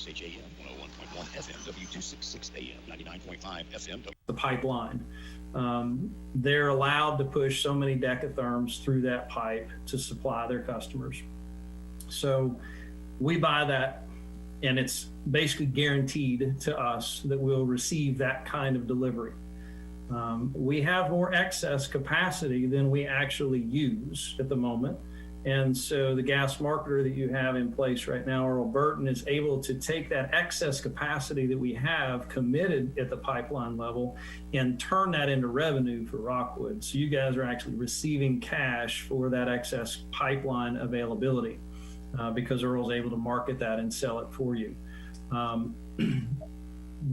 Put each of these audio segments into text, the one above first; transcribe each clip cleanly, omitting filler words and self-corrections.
WSHAM 101.1 FM, W266 AM, 99.5 FM. The pipeline. They're allowed to push so many decatherms through that pipe to supply their customers. So we buy that, and it's basically guaranteed to us that we'll receive that kind of delivery. We have more excess capacity than we actually use at the moment. And so the gas marketer that you have in place right now, Earl Burton, is able to take that excess capacity that we have committed at the pipeline level and turn that into revenue for Rockwood. So you guys are actually receiving cash for that excess pipeline availability because Earl's able to market that and sell it for you.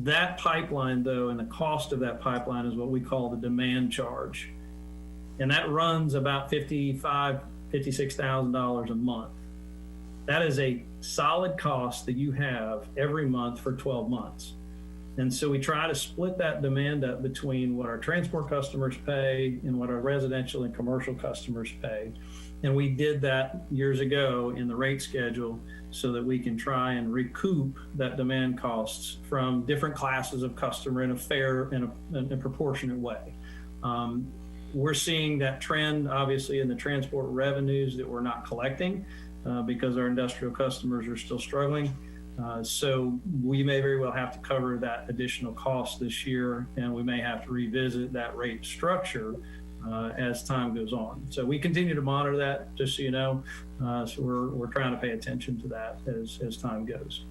That pipeline, though, and the cost of that pipeline is what we call the demand charge. And that runs about $56,000 a month. That is a solid cost that you have every month for 12 months. And so we try to split that demand up between what our transport customers pay and what our residential and commercial customers pay. And we did that years ago in the rate schedule so that we can try and recoup that demand costs from different classes of customer in a fair and a proportionate way. We're seeing that trend, obviously, in the transport revenues that we're not collecting because our industrial customers are still struggling. So we may very well have to cover that additional cost this year, and we may have to revisit that rate structure as time goes on. So we continue to monitor that, just so you know. So we're trying to pay attention to that as time goes.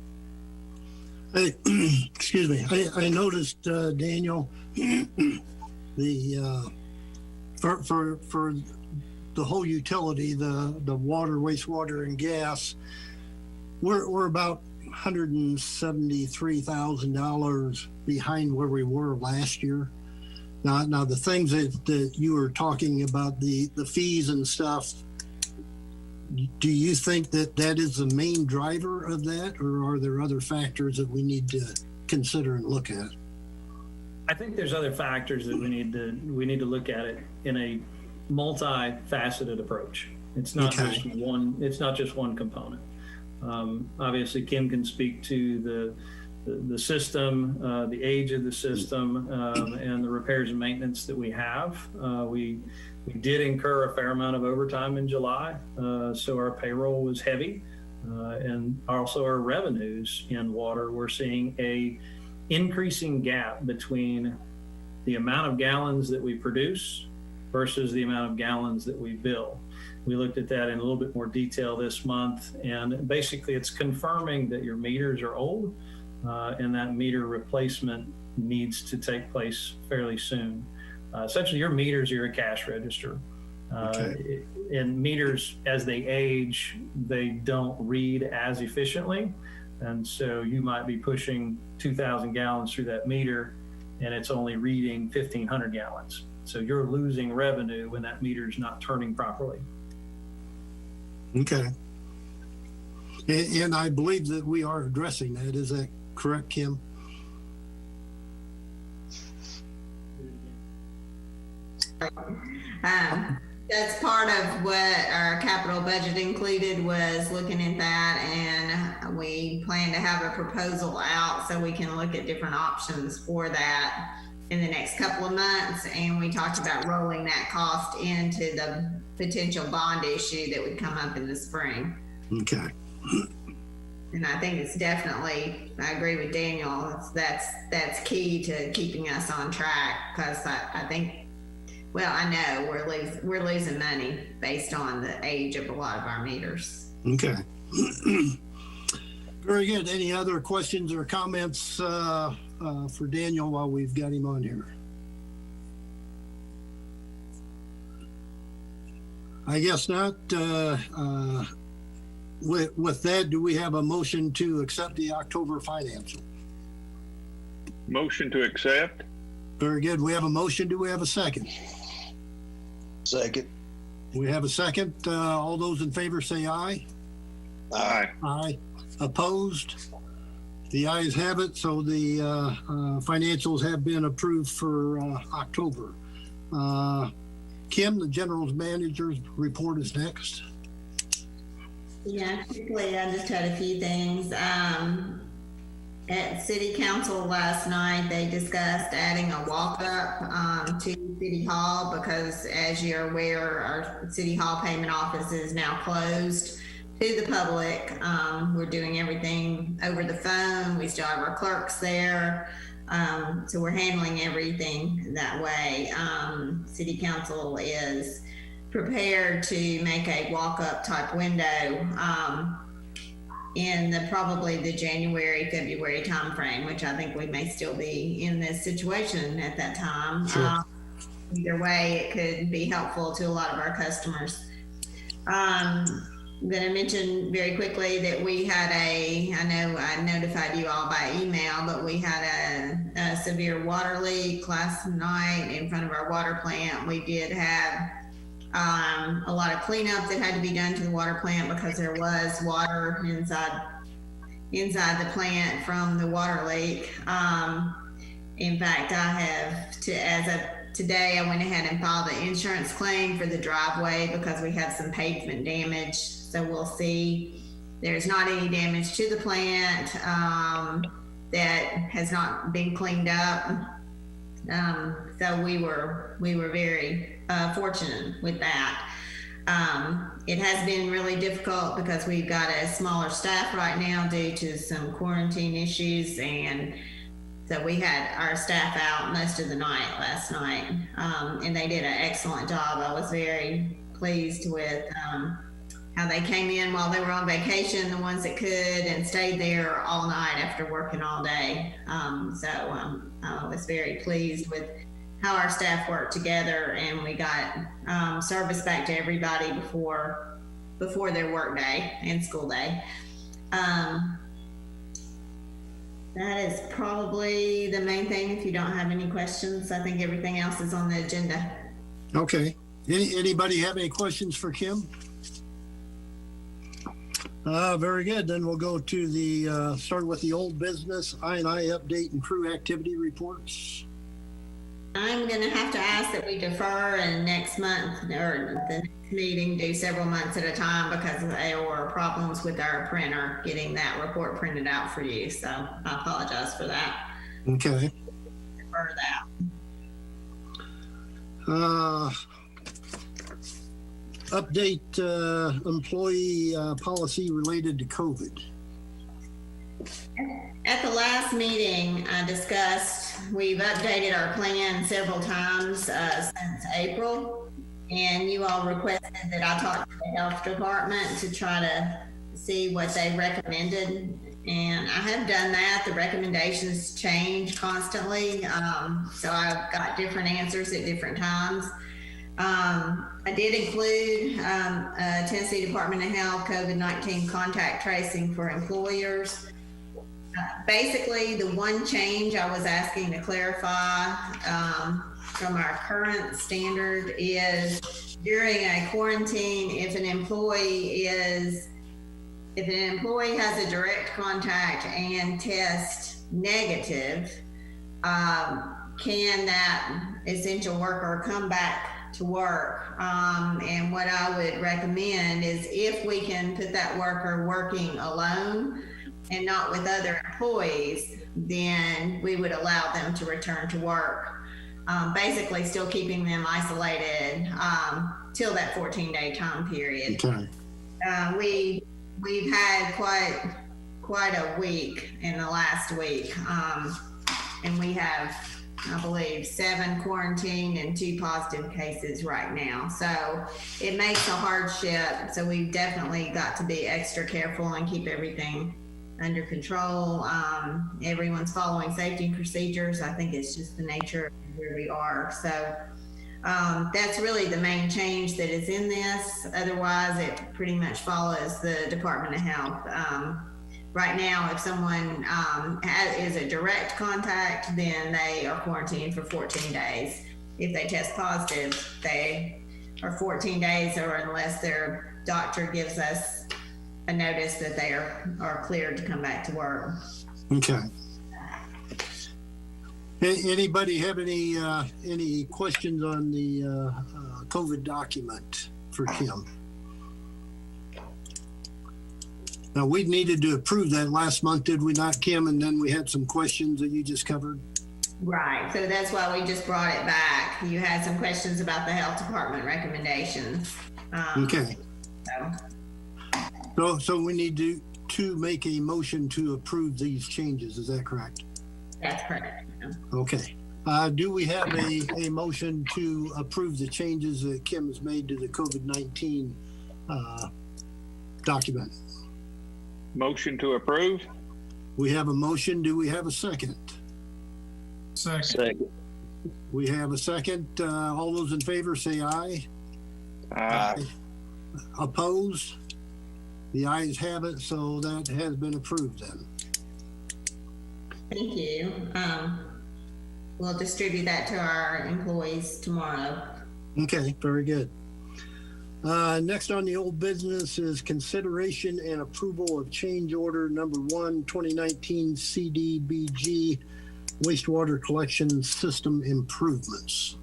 Excuse me. I noticed, Daniel, for the whole utility, the water, wastewater, and gas, we're about $173,000 behind where we were last year. Now the things that you were talking about, the fees and stuff, do you think that is the main driver of that, or are there other factors that we need to consider and look at? I think there's other factors that we need to look at it in a multifaceted approach. It's not just one. It's not just one component. Obviously, Kim can speak to the system, the age of the system, and the repairs and maintenance that we have. We did incur a fair amount of overtime in July, so our payroll was heavy, and also our revenues in water. We're seeing a increasing gap between the amount of gallons that we produce versus the amount of gallons that we bill. We looked at that in a little bit more detail this month, and basically it's confirming that your meters are old, and that meter replacement needs to take place fairly soon. Essentially, your meters are a cash register. And meters, as they age, they don't read as efficiently. And so you might be pushing 2,000 gallons through that meter, and it's only reading 1,500 gallons. So you're losing revenue when that meter is not turning properly. Okay. And I believe that we are addressing that. Is that correct, Kim? That's part of what our capital budget included, was looking at that, and we plan to have a proposal out so we can look at different options for that in the next couple of months. And we talked about rolling that cost into the potential bond issue that would come up in the spring. Okay. And I think it's definitely, I agree with Daniel, that's key to keeping us on track, because I think, well, I know we're losing money based on the age of a lot of our meters. Okay. Very good. Any other questions or comments for Daniel while we've got him on here? I guess not. With that, do we have a motion to accept the October financial? Motion to accept. Very good. We have a motion. Do we have a second? Second. We have a second. All those in favor say aye. Aye. Aye. Opposed? The ayes have it. So the financials have been approved for October. Kim, the general manager's report is next. Yeah, quickly, I just had a few things. At City Council last night, they discussed adding a walk-up to City Hall because, as you're aware, our City Hall payment office is now closed to the public. We're doing everything over the phone. We still have our clerks there. So we're handling everything that way. City Council is prepared to make a walk-up type window in probably the January, February timeframe, which I think we may still be in this situation at that time. Sure. Either way, it could be helpful to a lot of our customers. I'm going to mention very quickly that we had I know I notified you all by email, but we had a severe water leak last night in front of our water plant. We did have a lot of cleanup that had to be done to the water plant because there was water inside the plant from the water leak. In fact, as of today, I went ahead and filed an insurance claim for the driveway because we have some pavement damage. So we'll see. There's not any damage to the plant that has not been cleaned up. So we were very fortunate with that. It has been really difficult because we've got a smaller staff right now due to some quarantine issues, and so we had our staff out most of the night last night, and they did an excellent job. I was very pleased with how they came in while they were on vacation, the ones that could, and stayed there all night after working all day. So I was very pleased with how our staff worked together, and we got service back to everybody before their work day and school day. That is probably the main thing. If you don't have any questions, I think everything else is on the agenda. Okay. Anybody have any questions for Kim? Very good. Then we'll go to start with the old business, I&I update and crew activity reports. I'm going to have to ask that we defer and next month or the next meeting do several months at a time because there were problems with our printer getting that report printed out for you. So I apologize for that. Okay. Defer that. Update employee policy related to COVID. At the last meeting, I discussed, we've updated our plan several times since April, and you all requested that I talk to the health department to try to see what they recommended, and I have done that. The recommendations change constantly, so I've got different answers at different times. I did include Tennessee Department of Health COVID-19 contact tracing for employers. Basically, the one change I was asking to clarify from our current standard is during a quarantine, if an employee has a direct contact and test negative, can that essential worker come back to work? And what I would recommend is if we can put that worker working alone and not with other employees, then we would allow them to return to work. Basically still keeping them isolated till that 14-day time period. Okay. We've had quite a week in the last week, and we have, I believe, 7 quarantined and 2 positive cases right now. So it makes a hardship. So we've definitely got to be extra careful and keep everything under control. Everyone's following safety procedures. I think it's just the nature of where we are. So that's really the main change that is in this. Otherwise, it pretty much follows the Department of Health. Right now, if someone is a direct contact, then they are quarantined for 14 days. If they test positive, they are 14 days, or unless their doctor gives us a notice that they are cleared to come back to work. Okay. Anybody have any questions on the COVID document for Kim? Now, we needed to approve that last month, did we not, Kim? And then we had some questions that you just covered. Right, so that's why we just brought it back. You had some questions about the health department recommendations. Okay. So, So we need to make a motion to approve these changes. Is that correct? that's correct. Okay. Do we have a motion to approve the changes that Kim has made to the COVID-19 document? Motion to approve. We have a motion. Do we have a second? Second. We have a second. All those in favor say aye. Aye. Opposed? The ayes have it, so that has been approved then. Thank you. We'll distribute that to our employees tomorrow. Okay, very good. Next on the old business is consideration and approval of change order number 1, 2019 Cdbg wastewater collection system improvements.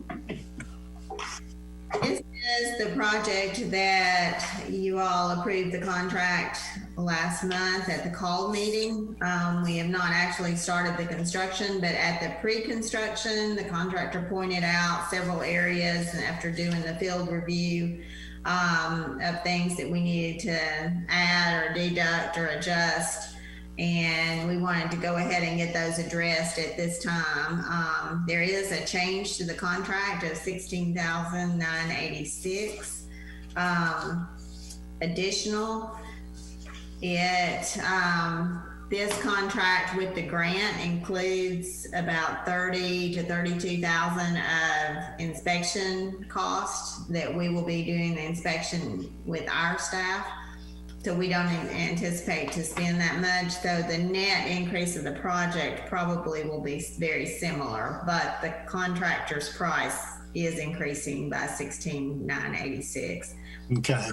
This is the project that you all approved the contract last month at the call meeting. We have not actually started the construction, but at the pre-construction, the contractor pointed out several areas, and after doing the field review of things that we needed to add or deduct or adjust, and we wanted to go ahead and get those addressed at this time. There is a change to the contract of $16,986 additional. This contract with the grant includes about $30,000 to $32,000 of inspection costs that we will be doing the inspection with our staff. So we don't anticipate to spend that much. So the net increase of the project probably will be very similar, but the contractor's price is increasing by $16,986. Okay.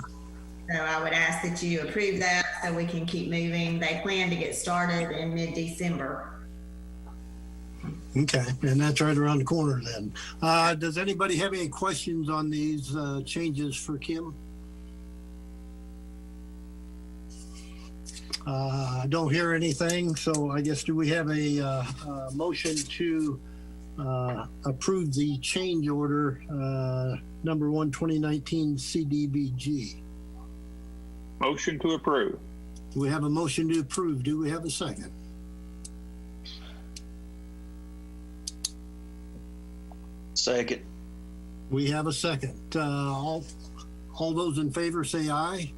So I would ask that you approve that so we can keep moving. They plan to get started in mid-December. Okay, and that's right around the corner then. Does anybody have any questions on these changes for Kim? I don't hear anything, so I guess do we have a motion to approve the change order number 1, 2019 Cdbg? Motion to approve. We have a motion to approve. Do we have a second? Second. We have a second. All those in favor say aye.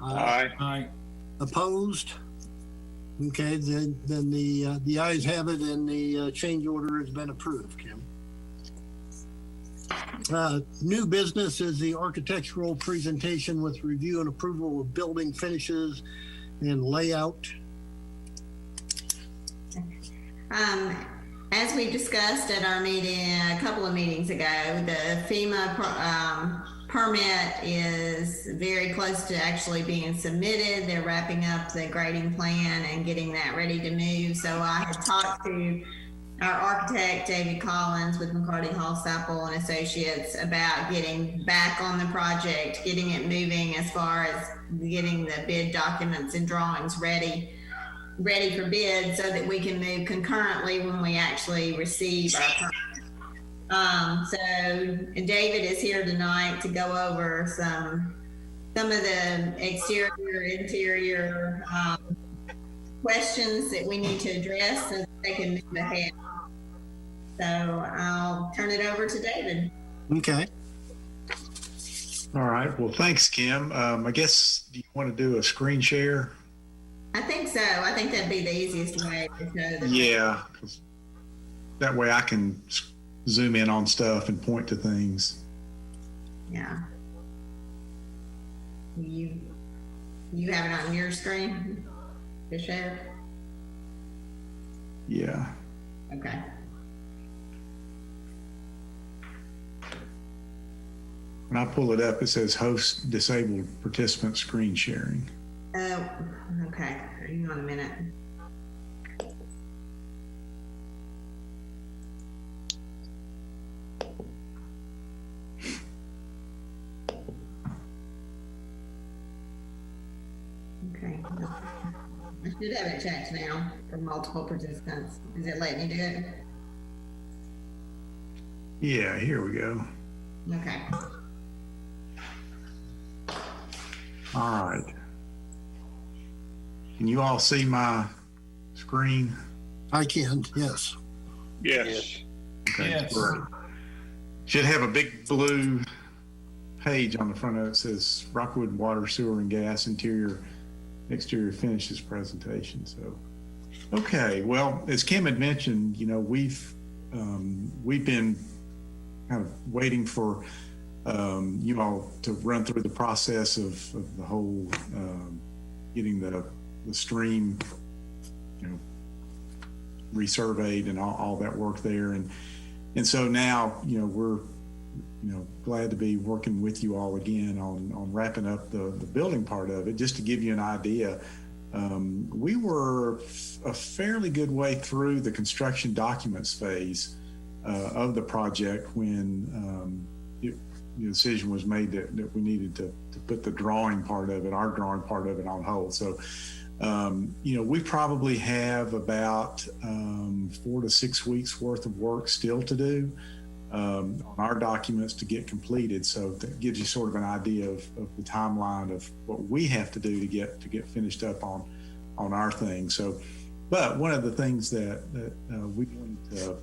Aye. Opposed? Okay, then the ayes have it, and the change order has been approved, Kim. New business is the architectural presentation with review and approval of building finishes and layout. As we discussed at our meeting a couple of meetings ago, the FEMA permit is very close to actually being submitted. They're wrapping up the grading plan and getting that ready to move. So I had talked to our architect, David Collins, with McCarty Hall Sapple and Associates about getting back on the project, getting it moving as far as getting the bid documents and drawings ready for bid so that we can move concurrently when we actually receive our permit. So David is here tonight to go over some of the exterior, interior questions that we need to address so that they can move ahead. So I'll turn it over to David. Okay. All right. Well, thanks, Kim. I guess you want to do a screen share? I think so. I think that'd be the easiest way to show the Yeah. 'Cause that way I can zoom in on stuff and point to things. Yeah. You have it on your screen to share? Yeah. Okay. When I pull it up, it says host disabled participant screen sharing. Oh, okay. Hang on a minute. Okay. I should have it checked now for multiple participants. Is it letting me do it? Yeah, here we go. Okay. All right. Can you all see my screen? I can, yes. Yes. Okay, Yes. great. Should have a big blue page on the front of it that says Rockwood Water, Sewer, and Gas Interior, Exterior Finishes Presentation. So, okay. Well, as Kim had mentioned, you know, we've been kind of waiting for you all to run through the process of the whole getting the stream, you know, resurveyed and all that work there, and so now, you know, we're, you know, glad to be working with you all again on wrapping up the building part of it. Just to give you an idea, we were a fairly good way through the construction documents phase of the project when the decision was made that we needed to put the drawing part of it, our drawing part of it, on hold. So, you know, we probably have about 4 to 6 weeks worth of work still to do on our documents to get completed. So that gives you sort of an idea of the timeline of what we have to do to get finished up on our thing. So, but one of the things that we wanted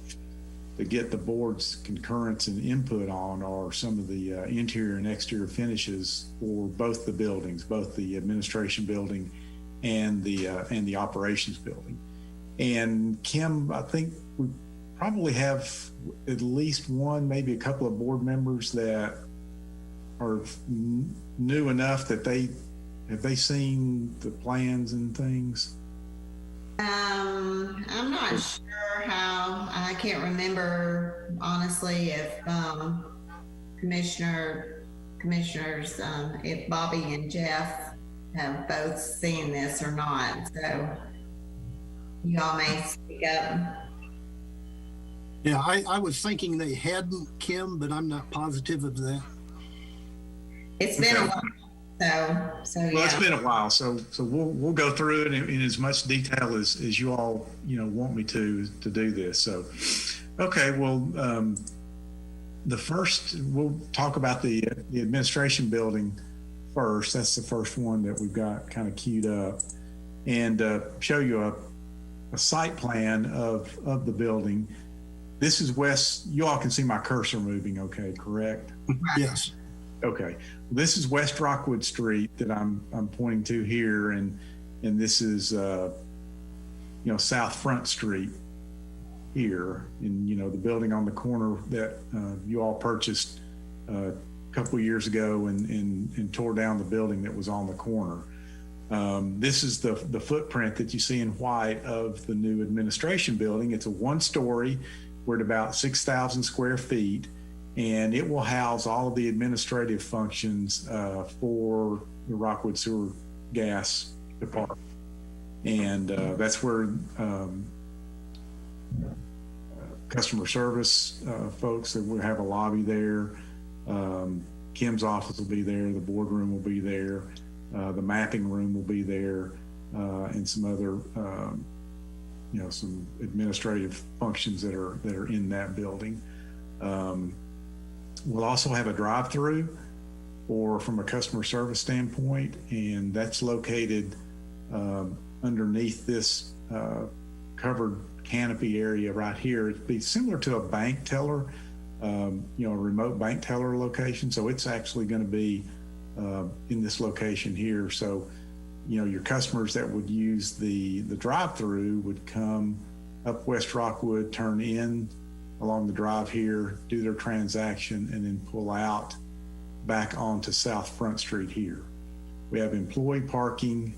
to get the board's concurrence and input on are some of the interior and exterior finishes for both the buildings, both the administration building and the operations building. And Kim, I think we probably have at least one, maybe a couple of board members that are new enough that have they seen the plans and things? I'm not sure how, I can't remember honestly if commissioners, if Bobby and Jeff have both seen this or not. So you all may speak up. Yeah, I was thinking they hadn't, Kim, but I'm not positive of that. It's been a while. So yeah. Well, it's been a while, so we'll go through it in as much detail as you all, you know, want me to do this. So, okay, well, the first, we'll talk about the administration building first. That's the first one that we've got kind of queued up, and show you a site plan of the building. This is west. You all can see my cursor moving. Okay, correct? Yes. Okay, this is West Rockwood Street that I'm pointing to here, and this is you know, South Front Street here, and you know, the building on the corner that you all purchased a couple of years ago and tore down the building that was on the corner. This is the footprint that you see in white of the new administration building. It's a one-story. We're at about 6,000 square feet. And it will house all of the administrative functions for the Rockwood Sewer Gas Department. And that's where customer service folks, that will have a lobby there. Kim's office will be there. The boardroom will be there. The mapping room will be there, and some other, you know, some administrative functions that are in that building. We'll also have a drive-through from a customer service standpoint, and that's located underneath this covered canopy area right here. It'd be similar to a bank teller, you know, a remote bank teller location. So it's actually going to be in this location here. So, you know, your customers that would use the drive-through would come up West Rockwood, turn in along the drive here, do their transaction, and then pull out back onto South Front Street here. We have employee parking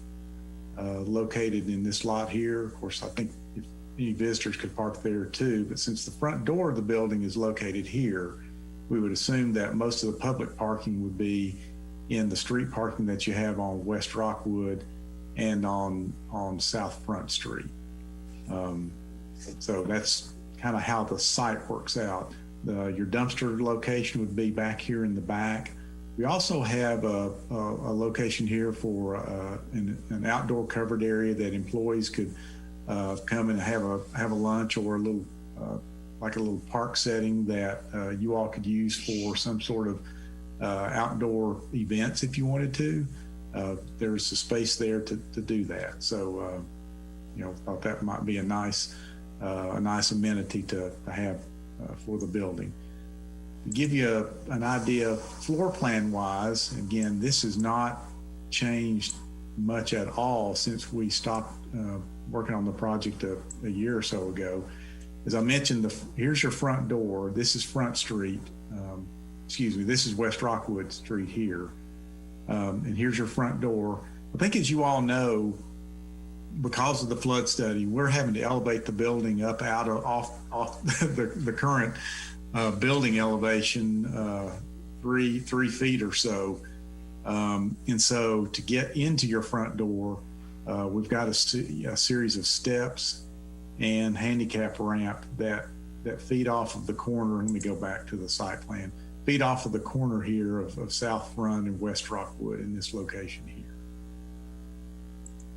located in this lot here. Of course, I think if any visitors could park there too, but since the front door of the building is located here, we would assume that most of the public parking would be in the street parking that you have on West Rockwood and on South Front Street. So that's kind of how the site works out. Your dumpster location would be back here in the back We also have a location here for an outdoor covered area that employees could come and have a lunch, or a little like a little park setting that you all could use for some sort of outdoor events if you wanted to. There's a space there to do that. So, thought that might be a nice amenity to have for the building. To give you an idea, floor plan wise, again, this has not changed much at all since we stopped working on the project a year or so ago. As I mentioned, here's your front door. This is Front Street. This is West Rockwood Street here. And here's your front door. I think, as you all know, because of the flood study, we're having to elevate the building up off the current building elevation 3 feet or so. And so to get into your front door, we've got a series of steps and handicap ramp that feed off of the corner. Let me go back to the site plan. Feed off of the corner here of South Front and West Rockwood in this location here.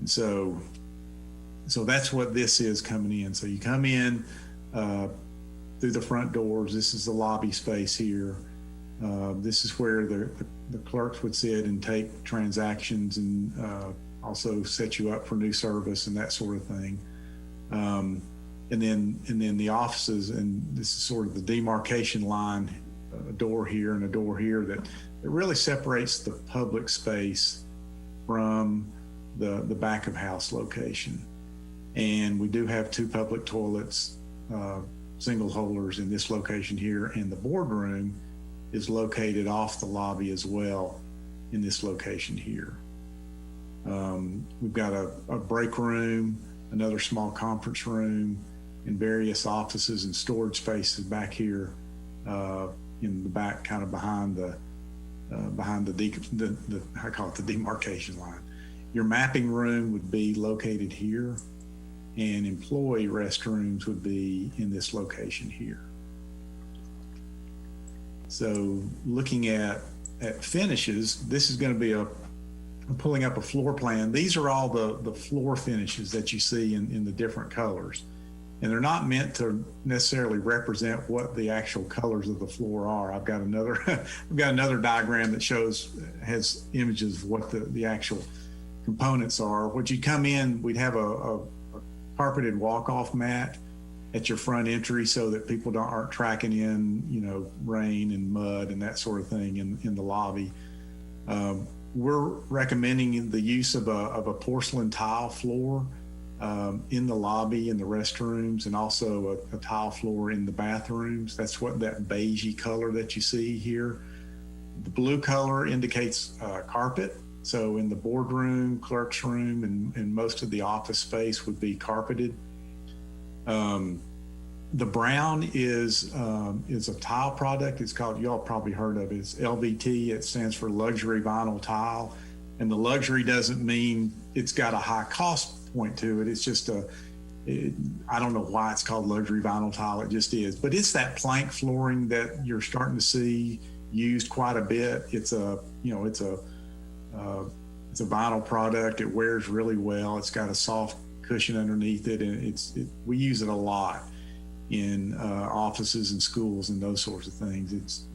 And so that's what this is coming in. So you come in through the front doors. This is the lobby space here. This is where the clerks would sit and take transactions, and also set you up for new service and that sort of thing. And then the offices, and this is sort of the demarcation line, a door here and a door here that really separates the public space from the back of house location. And we do have 2 public toilets, single holders in this location here, and the boardroom is located off the lobby as well in this location here. We've got a break room, another small conference room, and various offices and storage spaces back here in the back, kind of behind the I call it the demarcation line. Your mapping room would be located here, and employee restrooms would be in this location here. So looking at finishes, this is going to be I'm pulling up a floor plan. These are all the floor finishes that you see in the different colors. And they're not meant to necessarily represent what the actual colors of the floor are. I've got another diagram that has images of what the actual components are. When you come in, we'd have a carpeted walk-off mat at your front entry so that people aren't tracking in, rain and mud and that sort of thing in the lobby. We're recommending the use of a porcelain tile floor in the lobby, in the restrooms, and also a tile floor in the bathrooms. That's what that beigey color that you see here. The blue color indicates carpet. So in the boardroom, clerk's room, and most of the office space would be carpeted. The brown is a tile product. It's called, y'all probably heard of it. It's LVT. It stands for luxury vinyl tile. And the luxury doesn't mean it's got a high cost point to it. It's just I don't know why it's called luxury vinyl tile. It just is. But it's that plank flooring that you're starting to see used quite a bit. It's a vinyl product. It wears really well. It's got a soft cushion underneath it, and we use it a lot in offices and schools and those sorts of things.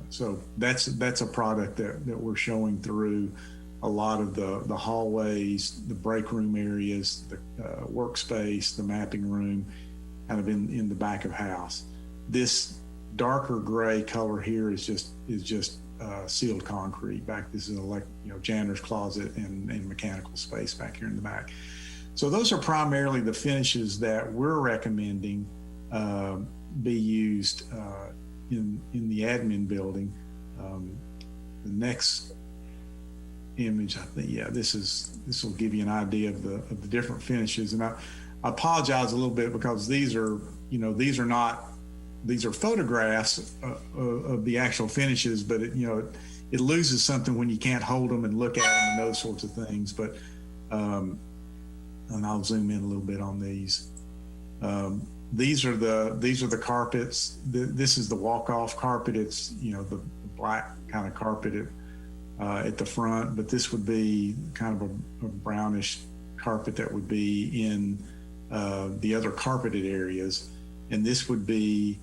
So that's a product that we're showing through a lot of the hallways, the break room areas, the workspace, the mapping room, kind of in the back of house. This darker gray color here is just sealed concrete back. This is janitor's closet and mechanical space back here in the back. So those are primarily the finishes that we're recommending be used in the admin building. The next image, I think, this will give you an idea of the different finishes. And I apologize a little bit because these are photographs of the actual finishes, but it loses something when you can't hold them and look at them and those sorts of things. But and I'll zoom in a little bit on these. These are the carpets. This is the walk-off carpet. It's the black kind of carpet at the front, but this would be kind of a brownish carpet that would be in the other carpeted areas. And this would be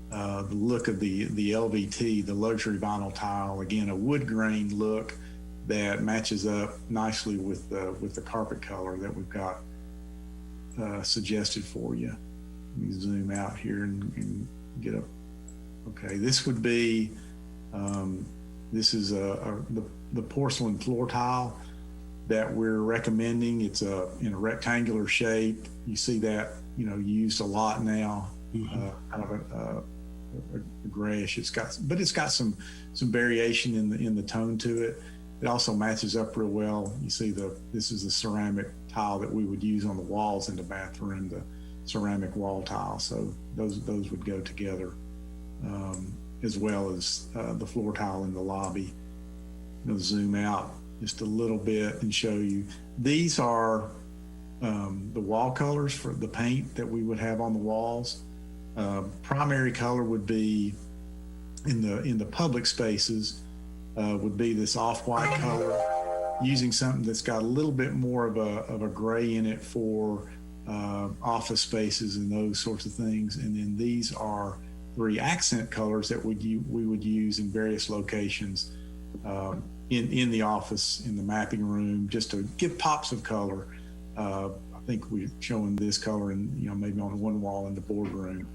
the look of the LVT, the luxury vinyl tile. Again, a wood grain look that matches up nicely with the carpet color that we've got suggested for you. Let me zoom out here and get up. Okay, this would be this is the porcelain floor tile that we're recommending. It's in a rectangular shape. You see that used a lot now. Kind of a grayish. It's got some variation in the tone to it. It also matches up real well. You see this is the ceramic tile that we would use on the walls in the bathroom, the ceramic wall tile. So those would go together, as well as the floor tile in the lobby. I'm going to zoom out just a little bit and show you. These are the wall colors for the paint that we would have on the walls. Primary color would be in the public spaces, would be this off-white color, using something that's got a little bit more of a gray in it for office spaces and those sorts of things. And then these are 3 accent colors that we would use in various locations in the office, in the mapping room, just to give pops of color. I think we're showing this color and maybe on one wall in the boardroom,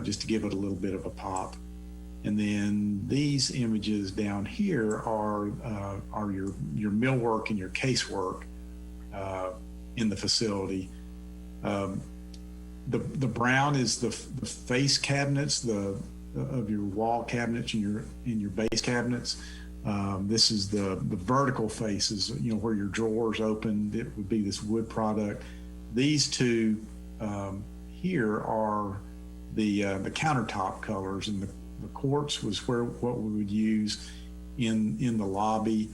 just to give it a little bit of a pop. And then these images down here are your millwork and your casework in the facility. The brown is the face cabinets, of your wall cabinets and your base cabinets. This is the vertical faces, where your drawers open. It would be this wood product. These two here are the countertop colors, and the quartz was what we would use in the lobby,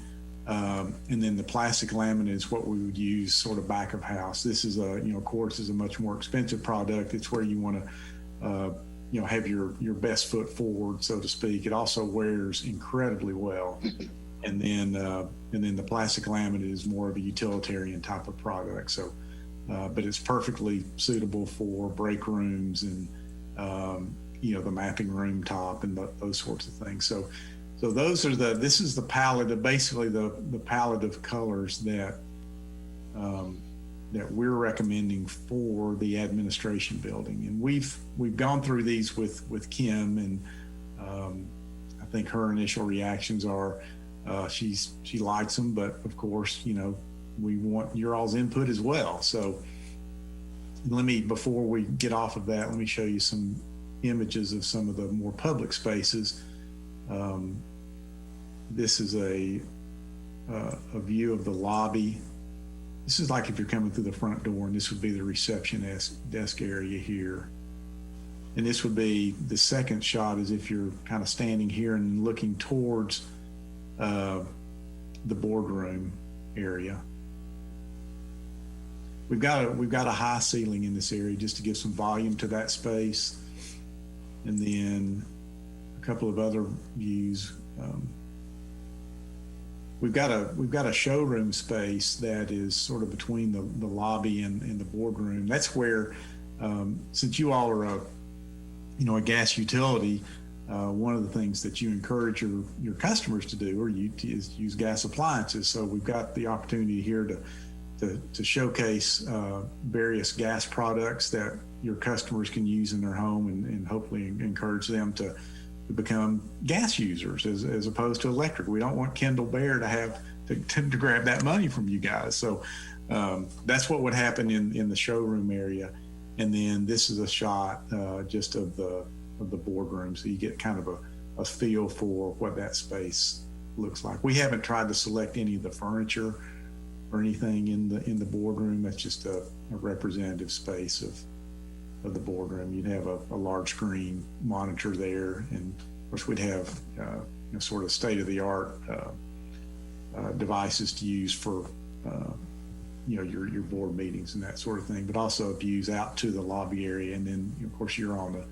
and then the plastic laminate is what we would use sort of back of house. This is quartz is a much more expensive product. It's where you want to have your best foot forward, so to speak. It also wears incredibly well, and then the plastic laminate is more of a utilitarian type of product. So, but it's perfectly suitable for break rooms and the mapping room top and those sorts of things. So this is the palette of basically the palette of colors that we're recommending for the administration building. And we've gone through these with Kim, and I think her initial reactions are she likes them, but of course we want your all's input as well. So before we get off of that, let me show you some images of some of the more public spaces. This is a view of the lobby. This is like if you're coming through the front door, and this would be the reception desk area here. And this would be the second shot, as if you're kind of standing here and looking towards the boardroom area. We've got a high ceiling in this area just to give some volume to that space. And then a couple of other views. We've got a showroom space that is sort of between the lobby and the boardroom. That's where, since you all are a gas utility, one of the things that you encourage your customers to do is use gas appliances. So we've got the opportunity here to showcase various gas products that your customers can use in their home, and hopefully encourage them to become gas users as opposed to electric. We don't want Kendall Bear to have to grab that money from you guys. So that's what would happen in the showroom area. And then this is a shot just of the boardroom, so you get kind of a feel for what that space looks like. We haven't tried to select any of the furniture or anything in the boardroom. That's just a representative space of the boardroom. You'd have a large screen monitor there, and of course we'd have sort of state-of-the-art devices to use for your board meetings and that sort of thing, but also views out to the lobby area. And then of course you're on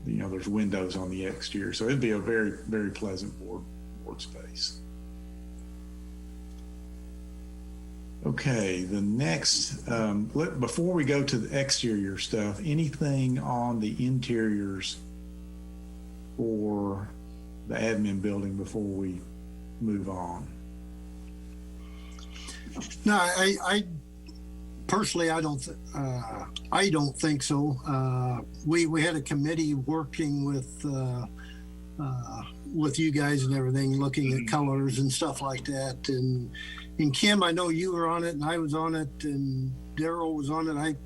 there's windows on the exterior. So it'd be a very, very pleasant board space. Okay, the next, before we go to the exterior stuff, anything on the interiors for the admin building before we move on? No, I personally, I don't think so. We had a committee working with you guys and everything, looking at colors and stuff like that. And Kim, I know you were on it, and I was on it, and Daryl was on it.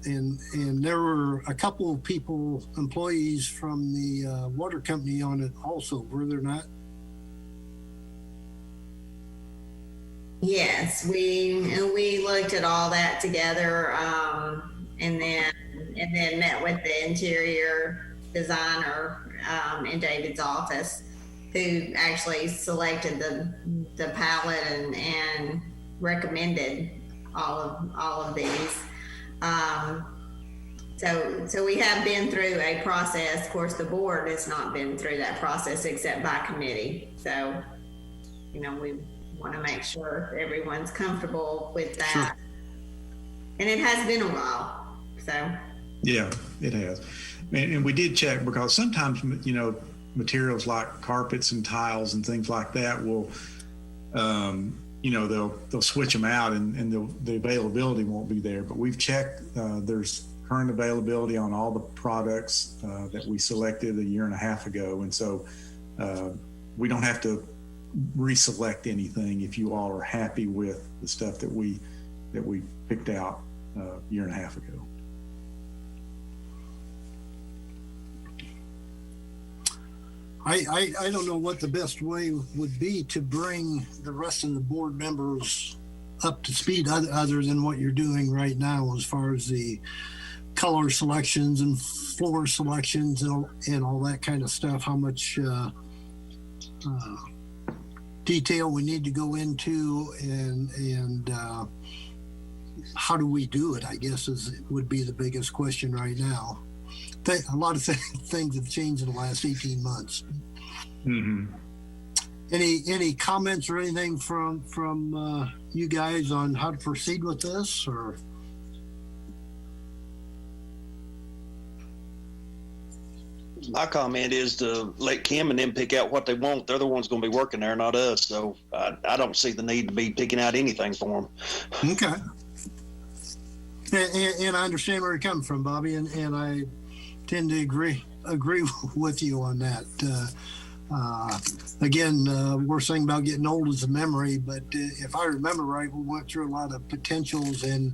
And there were a couple of people, employees from the water company on it also, were there not? Yes, we looked at all that together, and then met with the interior designer in David's office, who actually selected the palette and recommended all of these. So we have been through a process. Of course, the board has not been through that process except by committee. So, we want to make sure everyone's comfortable with that. Sure. And it has been a while, so. Yeah, it has. And we did check, because sometimes, materials like carpets and tiles and things like that will, they'll switch them out and the availability won't be there. But we've checked, there's current availability on all the products that we selected a year and a half ago. And so we don't have to reselect anything if you all are happy with the stuff that we picked out a year and a half ago. I don't know what the best way would be to bring the rest of the board members up to speed other than what you're doing right now as far as the color selections and floor selections and all that kind of stuff, how much detail we need to go into and how do we do it, I guess would be the biggest question right now. A lot of things have changed in the last 18 months. Mm-hmm. Any comments or anything from you guys on how to proceed with this, or? My comment is to let Kim and them pick out what they want. They're the ones going to be working there, not us. So I don't see the need to be picking out anything for them. Okay. And I understand where you're coming from, Bobby, and I tend to agree with you on that. Again, we're saying about getting old as a memory, but if I remember right, we went through a lot of potentials, and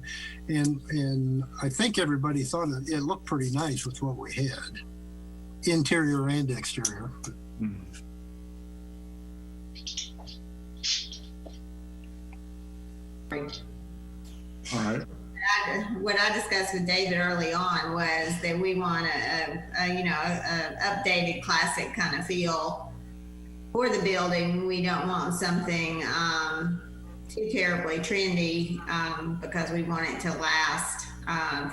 I think everybody thought it looked pretty nice with what we had, interior and exterior. All right. What I discussed with David early on was that we want a updated classic kind of feel for the building. We don't want something too terribly trendy because we want it to last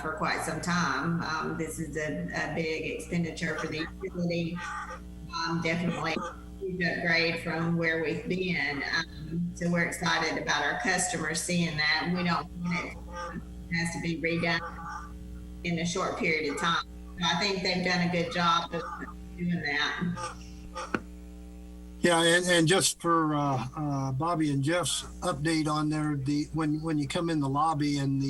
for quite some time. This is a big expenditure for the utility. Definitely a huge upgrade from where we've been. So we're excited about our customers seeing that. We don't want it has to be redone in a short period of time. So I think they've done a good job of doing that. Yeah, and just for Bobby and Jeff's update on there, when you come in the lobby and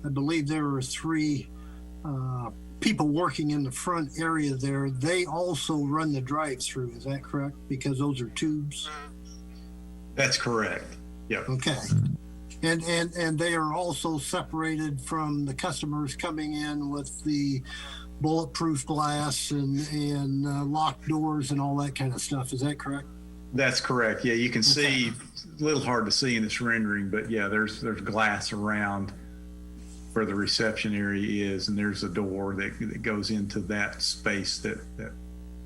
I believe there were 3 people working in the front area there. They also run the drive-through. Is that correct? Because those are tubes. That's correct. Yeah. Okay. And they are also separated from the customers coming in with the bulletproof glass and locked doors and all that kind of stuff. Is that correct? That's correct. Yeah, you can see, a little hard to see in this rendering, but yeah, there's glass around where the reception area is, and there's a door that goes into that space that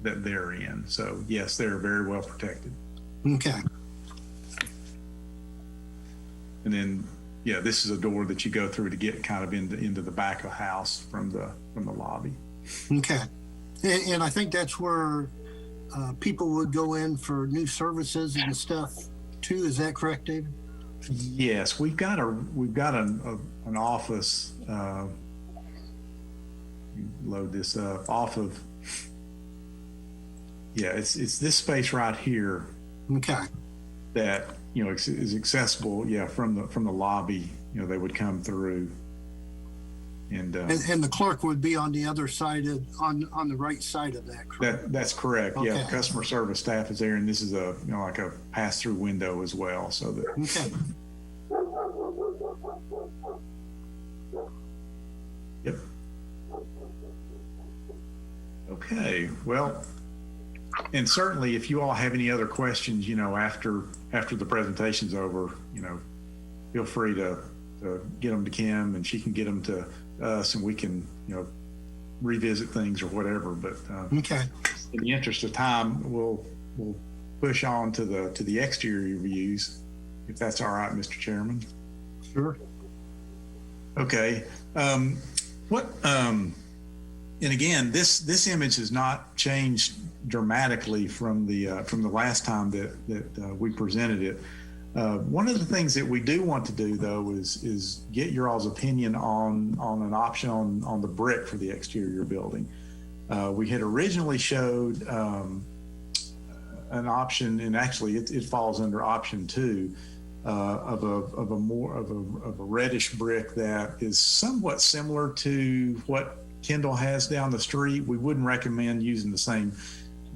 they're in. So yes, they're very well protected. Okay. And then, yeah, this is a door that you go through to get kind of into the back of the house from the lobby. Okay. And I think that's where people would go in for new services and stuff too. Is that correct, David? Yes, we've got an office. Load this up off of. Yeah, it's this space right here. Okay. That is accessible. Yeah, from the lobby. They would come through. And the clerk would be on the other side on the right side of that, correct? That's correct. Okay. Yeah, the customer service staff is there, and this is a like a pass-through window as well. So that. Okay. Yep. Okay. Well, and certainly, if you all have any other questions, after the presentation's over, feel free to get them to Kim, and she can get them to us, and we can revisit things or whatever. But okay. In the interest of time, we'll push on to the exterior views, if that's all right, Mr. Chairman. Sure. Okay. And again, this image has not changed dramatically from the last time that we presented it. One of the things that we do want to do, though, is get your all's opinion on an option on the brick for the exterior building. We had originally showed an option, and actually it falls under option 2, of a reddish brick that is somewhat similar to what Kendall has down the street. We wouldn't recommend using the same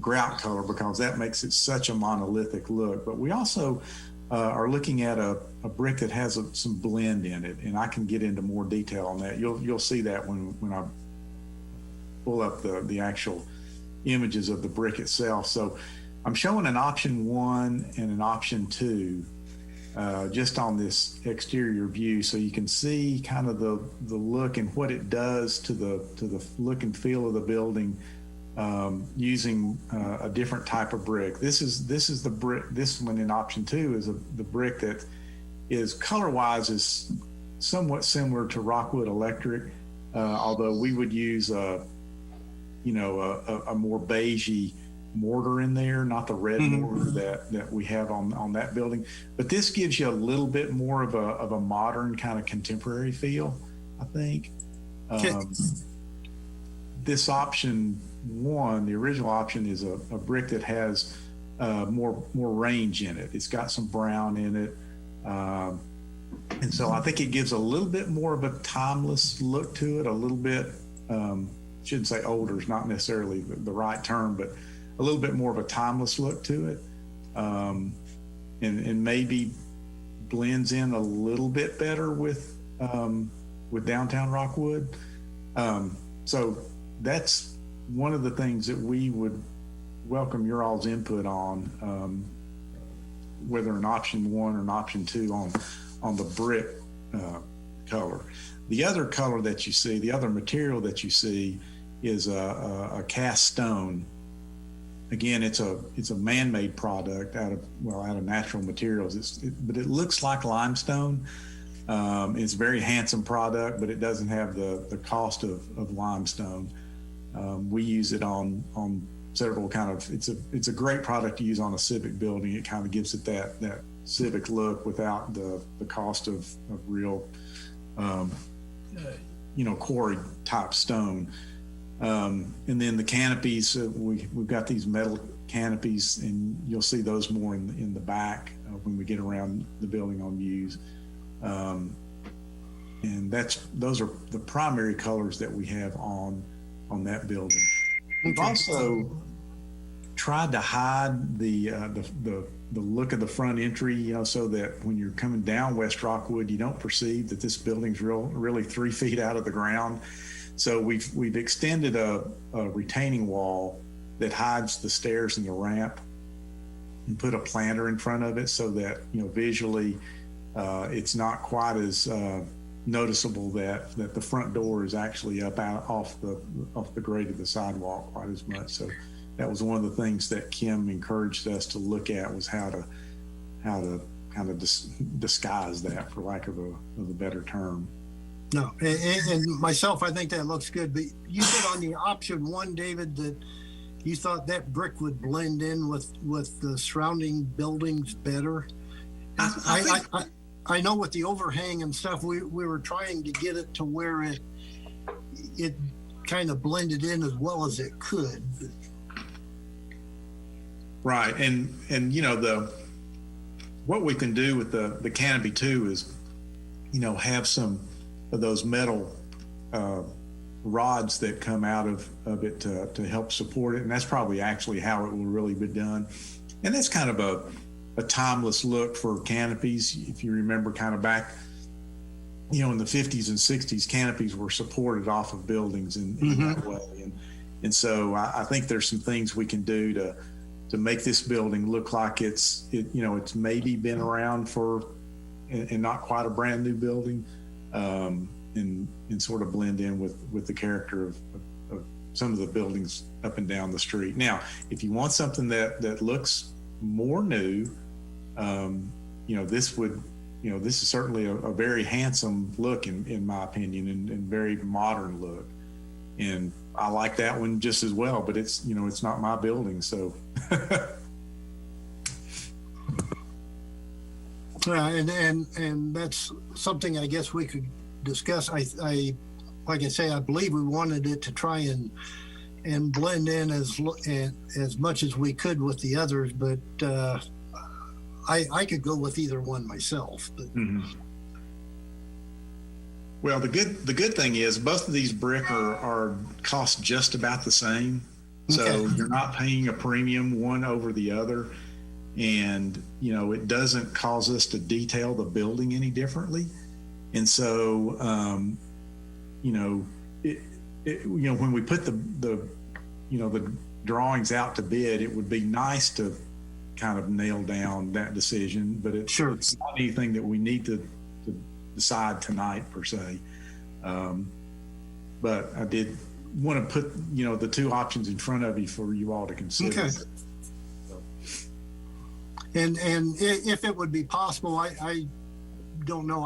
grout color because that makes it such a monolithic look. But we also are looking at a brick that has some blend in it, and I can get into more detail on that. You'll see that when I pull up the actual images of the brick itself. So I'm showing an option 1 and an option 2 just on this exterior view, so you can see kind of the look and what it does to the look and feel of the building using a different type of brick. This is the brick. This one in option 2 is the brick that is color-wise is somewhat similar to Rockwood Electric, although we would use a more beigey mortar in there, not the red mortar that we have on that building. But this gives you a little bit more of a modern kind of contemporary feel, I think. This option 1, the original option, is a brick that has more range in it. It's got some brown in it. And so I think it gives a little bit more of a timeless look to it, a little bit, shouldn't say older is not necessarily the right term, but a little bit more of a timeless look to it, and maybe blends in a little bit better with downtown Rockwood. So that's one of the things that we would welcome your all's input on, whether an option 1 or an option 2 on the brick color. The other color that you see, the other material that you see, is a cast stone. Again, it's a man-made product out of natural materials. But it looks like limestone. It's a very handsome product, but it doesn't have the cost of limestone. We use it on several kind of. It's a great product to use on a civic building. It kind of gives it that civic look without the cost of real, quarry type stone. And then the canopies, we've got these metal canopies, and you'll see those more in the back when we get around the building on views. And those are the primary colors that we have on that building. We've also tried to hide the look of the front entry, so that when you're coming down West Rockwood, you don't perceive that this building's really 3 feet out of the ground. So we've extended a retaining wall that hides the stairs and the ramp, and put a planter in front of it so that visually it's not quite as noticeable that the front door is actually up out off the grade of the sidewalk quite as much. So that was one of the things that Kim encouraged us to look at, was how to kind of disguise that, for lack of a better term. No, and myself, I think that looks good. But you said on the option one, David, that you thought that brick would blend in with the surrounding buildings better. I know with the overhang and stuff, we were trying to get it to where it kind of blended in as well as it could. Right, and you know, what we can do with the canopy too is, you know, have some of those metal rods that come out of it to help support it, and that's probably actually how it will really be done. And that's kind of a timeless look for canopies. If you remember, kind of back, you know, in the 50s and 60s, canopies were supported off of buildings in that way, and so I think there's some things we can do to make this building look like it's maybe been around for and not quite a brand new building, and sort of blend in with the character of some of the buildings up and down the street. Now, if you want something that looks more new, you know, this is certainly a very handsome look in my opinion, and very modern look. And I like that one just as well, but it's, you know, it's not my building, so. And that's something I guess we could discuss. I like I say, I believe we wanted it to try and blend in as much as we could with the others, but I could go with either one myself. But. Well, the good thing is both of these brick are cost just about the same. So you're not paying a premium one over the other. And, you know, it doesn't cause us to detail the building any differently. And so, you know, when we put the drawings out to bid, it would be nice to kind of nail down that decision, but it's not anything that we need to decide tonight per se. But I did want to put, you know, the two options in front of you for you all to consider. Okay. And if it would be possible, I don't know,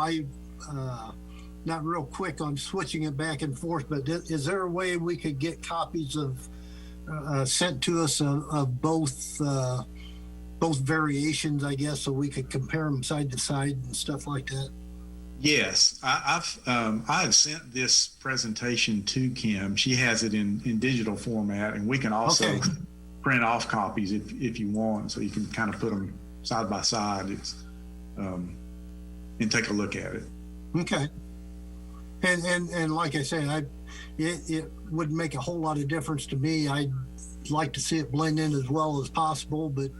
not real quick on switching it back and forth, but is there a way we could get copies of sent to us of both variations, I guess, so we could compare them side to side and stuff like that? Yes, I've sent this presentation to Kim. She has it in digital format, and we can also print off copies if you want, so you can kind of put them side by side. It's and take a look at it. Okay. And like I said, it wouldn't make a whole lot of difference to me. I'd like to see it blend in as well as possible, but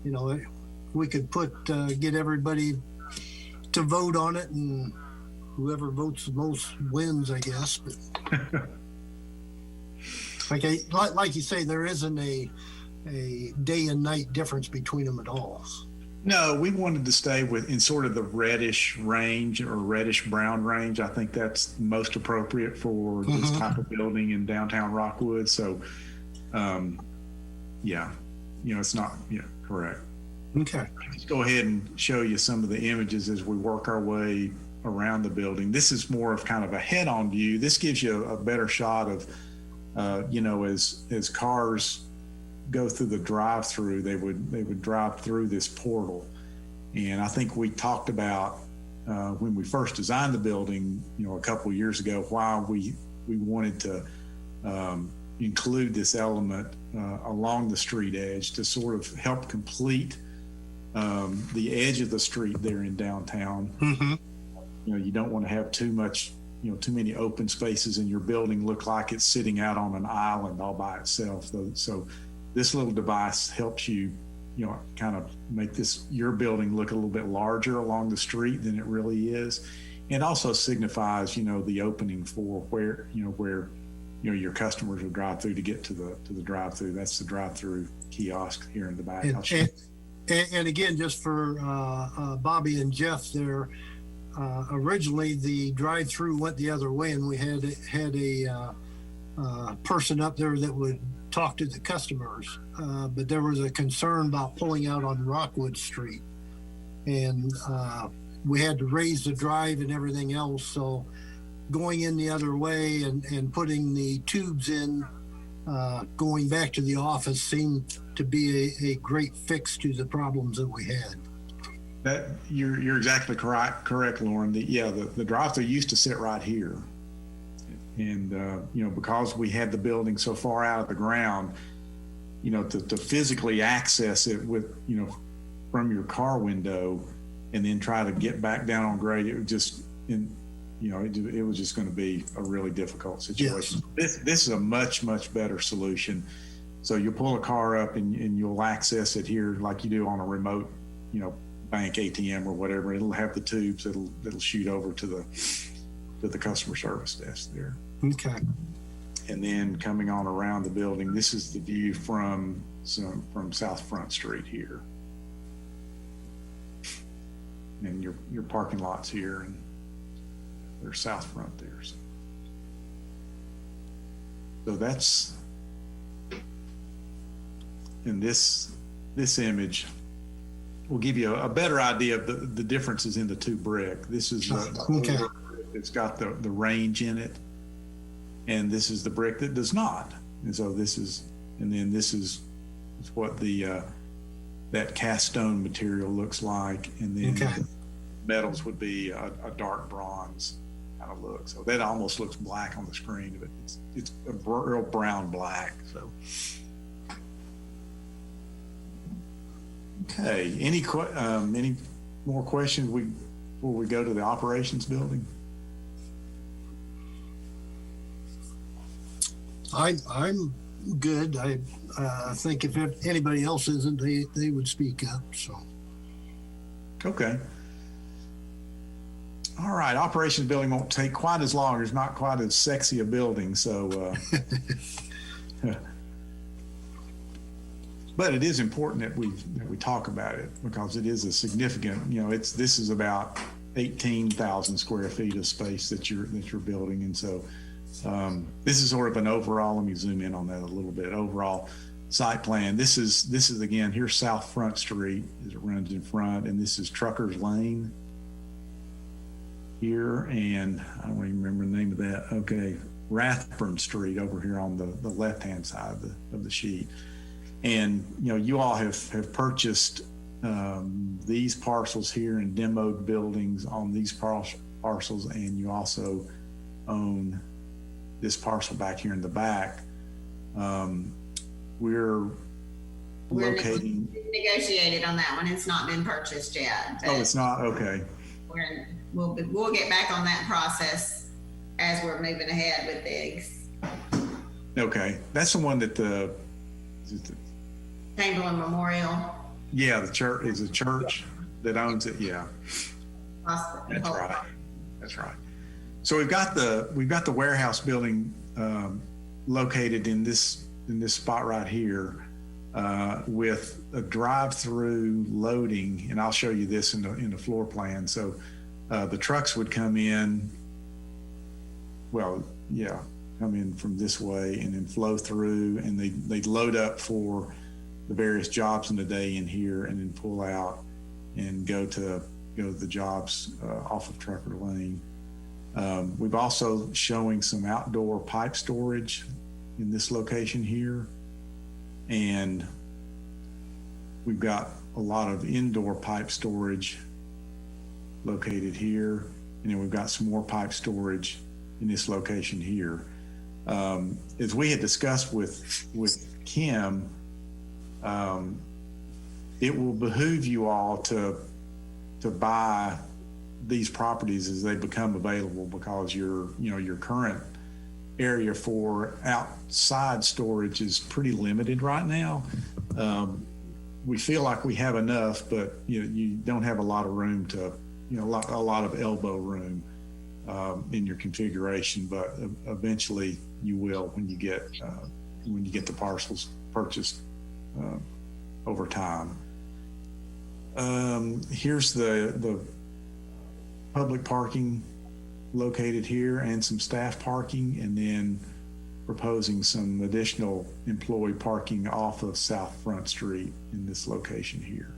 you know, we could get everybody to vote on it, and whoever votes the most wins, I guess. But like you say, there isn't a day and night difference between them at all. No, we wanted to stay in sort of the reddish range or reddish brown range. I think that's most appropriate for this type of building in downtown Rockwood. So, yeah, you know, it's not, correct. Okay. Let's go ahead and show you some of the images as we work our way around the building. This is more of kind of a head-on view. This gives you a better shot of, you know, as cars go through the drive-through, they would drive through this portal. And I think we talked about when we first designed the building, you know, a couple of years ago, why we wanted to include this element along the street edge to sort of help complete the edge of the street there in downtown. You know, you don't want to have too many open spaces in your building look like it's sitting out on an island all by itself. So this little device helps you, you know, kind of make your building look a little bit larger along the street than it really is. And also signifies, you know, the opening for where your customers will drive through to get to the drive-through. That's the drive-through kiosk here in the back. And again, just for Bobby and Jeff there, originally the drive-through went the other way, and we had a person up there that would talk to the customers, but there was a concern about pulling out on Rockwood Street, and we had to raise the drive and everything else. So going in the other way and putting the tubes in, going back to the office seemed to be a great fix to the problems that we had. That you're exactly correct, Lauren. The drive-through used to sit right here, and because we had the building so far out of the ground, to physically access it with from your car window, and then try to get back down on grade, it was just it was just going to be a really difficult situation. Yes. This is a much better solution. So you'll pull a car up and you'll access it here like you do on a remote, bank ATM or whatever. It'll have the tubes that'll shoot over to the customer service desk there. Okay. And then coming on around the building, this is the view from South Front Street here. And your parking lots here, and there's South Front there. So that's in this image will give you a better idea of the differences in the two brick. This is the okay. brick. It's got the range in it, and this is the brick that does not. And so this is what that cast stone material looks like, and then the metals would be a dark bronze kind of look. So that almost looks black on the screen, but it's a real brown black. So. Okay, any more questions before we go to the operations building? I'm good. I think if anybody else isn't, they would speak up. So. Okay. All right, operations building won't take quite as long. It's not quite as sexy a building, so. But it is important that we talk about it, because it is a significant. This is about 18,000 square feet of space that you're building, and so this is sort of an overall. Let me zoom in on that a little bit. Overall site plan. This is again, here's South Front Street as it runs in front, and this is Truckers Lane here, and I don't even remember the name of that. Okay, Rathburn Street over here on the left-hand side of the sheet. And you all have purchased these parcels here and demoed buildings on these parcels, and you also own this parcel back here in the back. We're locating. Negotiated on that one. It's not been purchased yet. Oh, it's not? Okay. We'll get back on that process as we're moving ahead with things. Okay, that's the one that Chamberlain Memorial. Yeah, the church is a church that owns it. Yeah, that's right. That's right. So we've got the warehouse building located in this spot right here with a drive-through loading, and I'll show you this in the floor plan. So the trucks would come in. Well, yeah, come in from this way and then flow through, and they'd load up for the various jobs in the day in here, and then pull out and go to the jobs off of Trucker Lane. We've also showing some outdoor pipe storage in this location here, and we've got a lot of indoor pipe storage located here, and then we've got some more pipe storage in this location here. As we had discussed with Kim, it will behoove you all to buy these properties as they become available, because your current area for outside storage is pretty limited right now. We feel like we have enough, but you don't have a lot of room to a lot of elbow room in your configuration, but eventually you will when you get the parcels purchased over time. Here's the public parking located here, and some staff parking, and then proposing some additional employee parking off of South Front Street in this location here.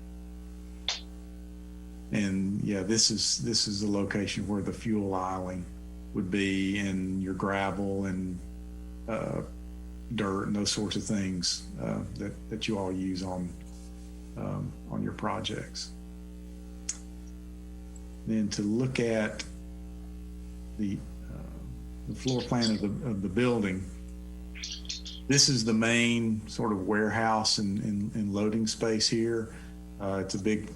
And yeah, this is the location where the fuel aisling would be, and your gravel and dirt and those sorts of things that you all use on your projects. Then to look at the floor plan of the building, this is the main sort of warehouse and loading space here. It's a big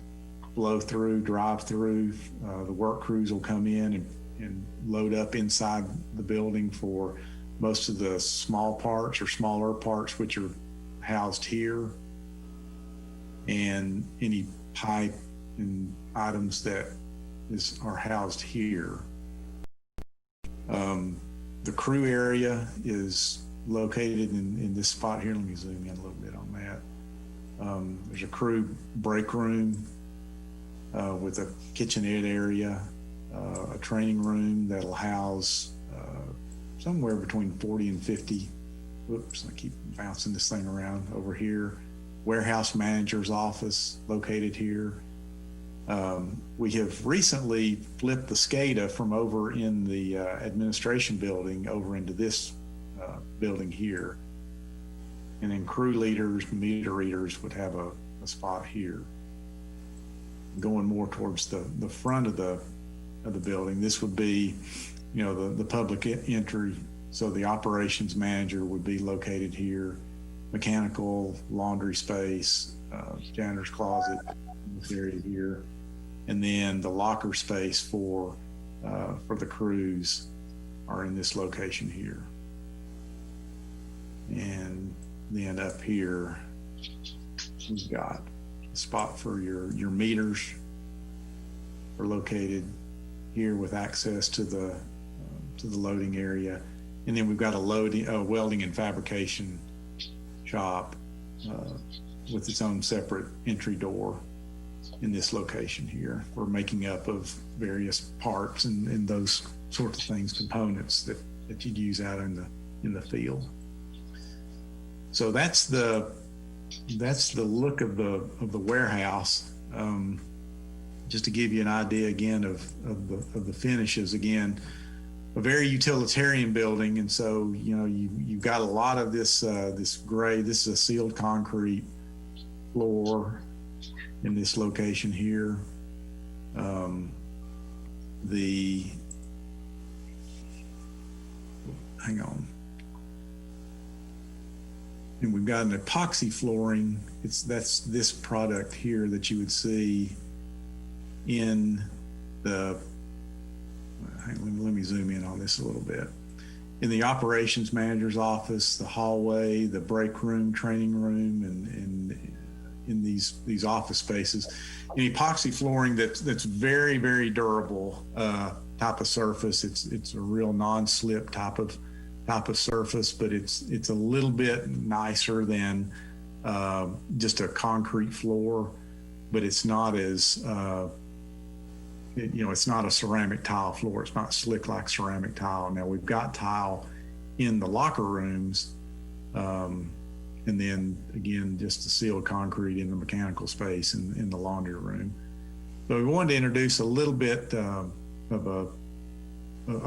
blow through, drive through. The work crews will come in and load up inside the building for most of the small parts or smaller parts, which are housed here, and any pipe and items that are housed here. The crew area is located in this spot here. Let me zoom in a little bit on that. There's a crew break room with a kitchenette area, a training room that'll house somewhere between 40 and 50. Whoops, I keep bouncing this thing around over here. Warehouse manager's office located here. We have recently flipped the SCADA from over in the administration building over into this building here. And then crew leaders, meter readers would have a spot here. Going more towards the front of the building, this would be, the public entry. So the operations manager would be located here, mechanical, laundry space, janitor's closet, this area here. And then the locker space for the crews are in this location here. And then up here, we've got a spot for your meters are located here with access to the loading area. And then we've got a welding and fabrication shop with its own separate entry door in this location here. We're making up of various parts and those sorts of things, components that you'd use out in the field. So that's the look of the warehouse. Just to give you an idea again of the finishes. Again, a very utilitarian building, and so you've got a lot of this gray. This is a sealed concrete floor in this location here. Hang on. And we've got an epoxy flooring. That's this product here that you would see in the, let me zoom in on this a little bit. In the operations manager's office, the hallway, the break room, training room, and in these office spaces. An epoxy flooring that's very, very durable type of surface. It's a real non-slip type of surface, but it's a little bit nicer than just a concrete floor, but it's not as it's not a ceramic tile floor. It's not slick like ceramic tile. Now we've got tile in the locker rooms, and then again, just the sealed concrete in the mechanical space in the laundry room. So we wanted to introduce a little bit of a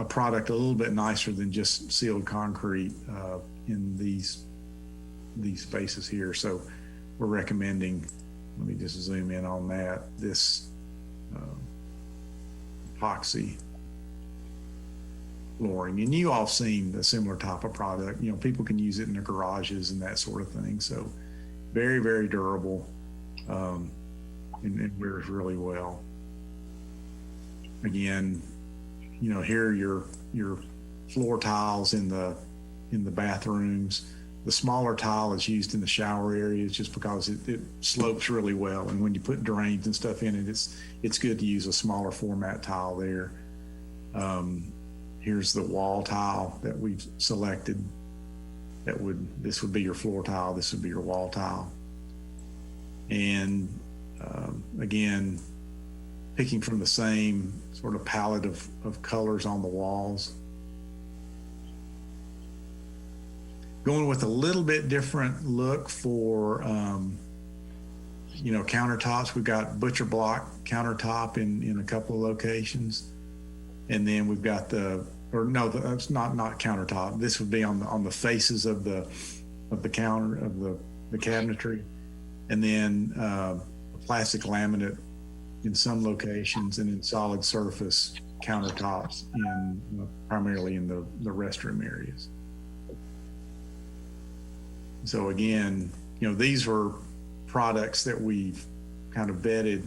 product a little bit nicer than just sealed concrete in these spaces here. So we're recommending, let me just zoom in on that, this epoxy flooring. And you all seen a similar type of product. People can use it in their garages and that sort of thing. So very, very durable, and wears really well. Again, here are your floor tiles in the bathrooms. The smaller tile is used in the shower areas just because it slopes really well, and when you put drains and stuff in it, it's good to use a smaller format tile there. Here's the wall tile that we've selected. This would be your floor tile. This would be your wall tile. And again, picking from the same sort of palette of colors on the walls. Going with a little bit different look for, countertops. We've got butcher block countertop in a couple of locations. And then we've got the or no, that's not countertop. This would be on the faces of the counter of the cabinetry, and then plastic laminate in some locations, and in solid surface countertops primarily in the restroom areas. So again, these were products that we've kind of vetted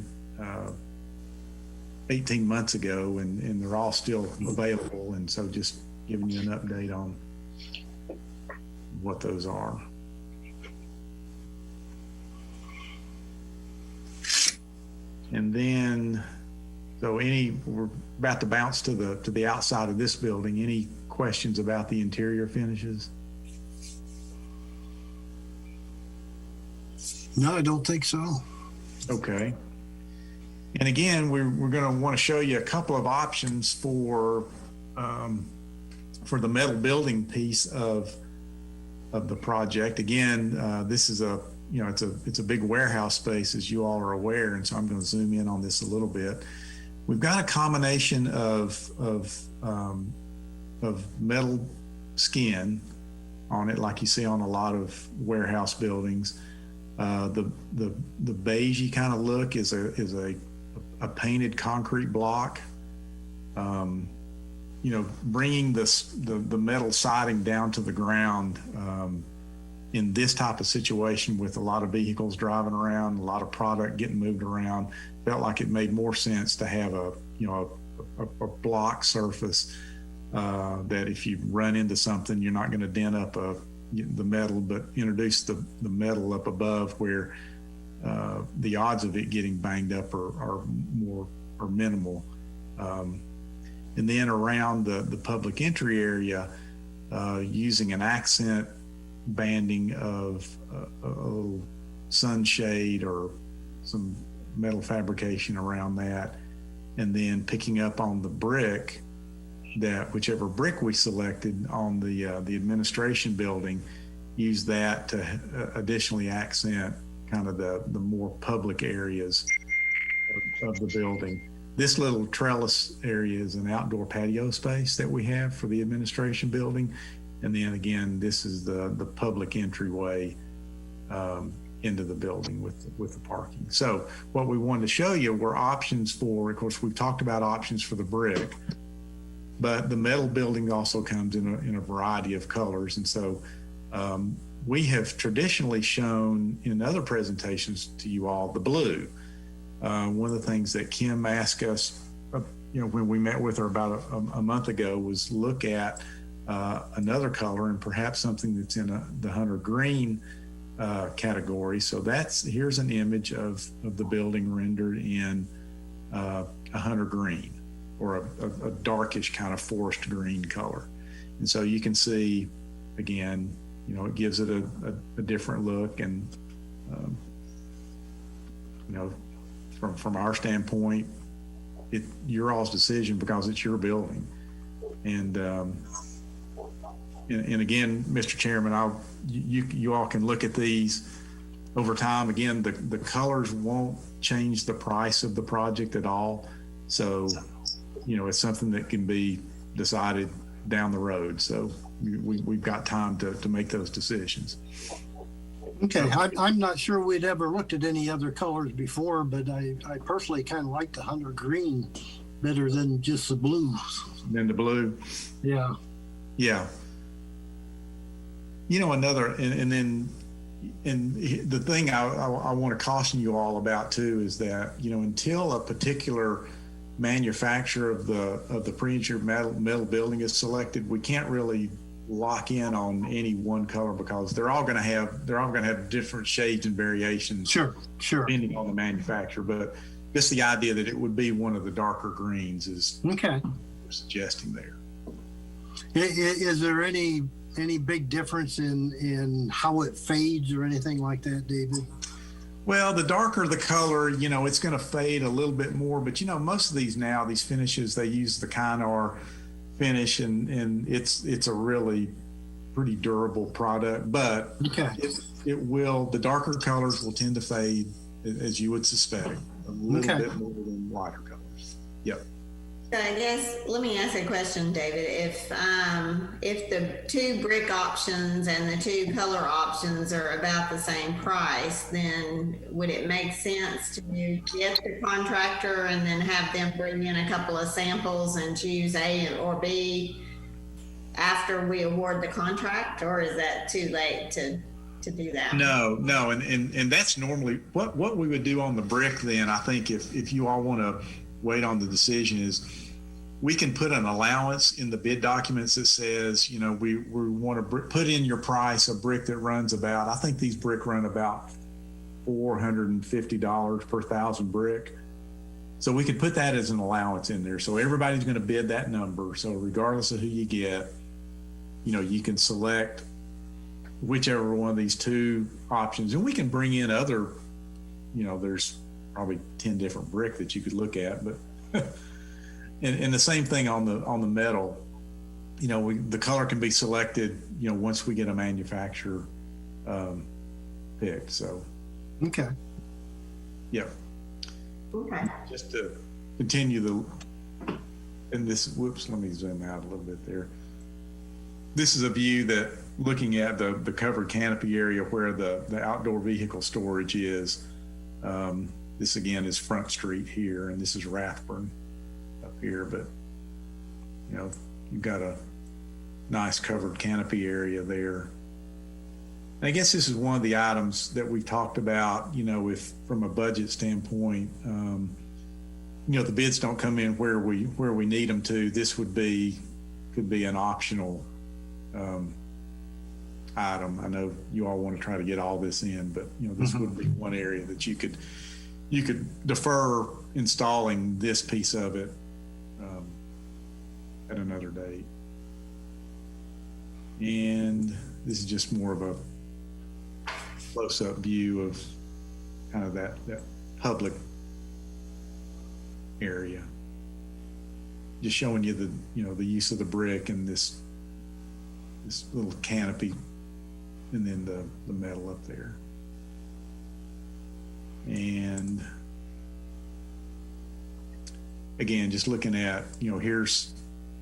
18 months ago, and they're all still available. And so just giving you an update on what those are. And then, so we're about to bounce to the outside of this building. Any questions about the interior finishes? No, I don't think so. Okay. And again, we're going to want to show you a couple of options for the metal building piece of the project. Again, this is it's a big warehouse space, as you all are aware, and so I'm going to zoom in on this a little bit. We've got a combination of metal skin on it, like you see on a lot of warehouse buildings. The beigey kind of look is a painted concrete block. Bringing the metal siding down to the ground in this type of situation with a lot of vehicles driving around, a lot of product getting moved around, felt like it made more sense to have a block surface that if you run into something, you're not going to dent up the metal, but introduce the metal up above where the odds of it getting banged up are minimal. And then around the public entry area, using an accent banding of a little sunshade or some metal fabrication around that, and then picking up on the brick, that whichever brick we selected on the administration building, use that to additionally accent kind of the more public areas of the building. This little trellis area is an outdoor patio space that we have for the administration building. And then again, this is the public entryway into the building with the parking. So what we wanted to show you were options for, of course, we've talked about options for the brick, but the metal building also comes in a variety of colors. And so we have traditionally shown in other presentations to you all the blue. One of the things that Kim asked us, when we met with her about a month ago, was look at another color and perhaps something that's in the hunter green category. So here's an image of the building rendered in a hunter green, or a darkish kind of forest green color. And so you can see, again, it gives it a different look. And, from our standpoint, your all's decision, because it's your building. And again, Mr. Chairman, you all can look at these over time. Again, the colors won't change the price of the project at all. So, it's something that can be decided down the road. So we've got time to make those decisions. Okay, I'm not sure we'd ever looked at any other colors before, but I personally kind of like the hunter green better than just the blues. Than the blue? Yeah. Yeah. Another, and the thing I want to caution you all about too is that, until a particular manufacturer of the pre-engineered metal building is selected, we can't really lock in on any one color, because they're all going to have different shades and variations. Sure. Depending on the manufacturer. But just the idea that it would be one of the darker greens is okay. We're suggesting there. Is there any big difference in how it fades or anything like that, David? Well, the darker the color, it's going to fade a little bit more. But most of these finishes, they use the Kynar finish, and it's a really pretty durable product. But the darker colors will tend to fade, as you would suspect, a little bit more than lighter colors. Yep. So I guess, let me ask a question, David. If the two brick options and the two color options are about the same price, then would it make sense to get the contractor and then have them bring in a couple of samples and choose A or B after we award the contract, or is that too late to do that? No, and that's normally what we would do on the brick. Then I think if you all want to wait on the decision, is we can put an allowance in the bid documents that says, we want to put in your price a brick that runs about, I think these brick run about $450 per 1,000 brick. So we could put that as an allowance in there. So everybody's going to bid that number. So regardless of who you get, you can select whichever one of these two options, and we can bring in other, there's probably 10 different brick that you could look at, but and the same thing on the metal, the color can be selected, once we get a manufacturer picked. So Okay. yeah. Okay. Just to continue let me zoom out a little bit there. This is a view that looking at the covered canopy area where the outdoor vehicle storage is. This again is Front Street here, and this is Rathburn up here, but you've got a nice covered canopy area there. And I guess this is one of the items that we talked about, if from a budget standpoint, the bids don't come in where we need them to, this could be an optional item. I know you all want to try to get all this in, but this would be one area that you could defer installing this piece of it at another date. And this is just more of a close-up view of kind of that public area, just showing you the use of the brick and this little canopy, and then the metal up there. And again, just looking at, here's,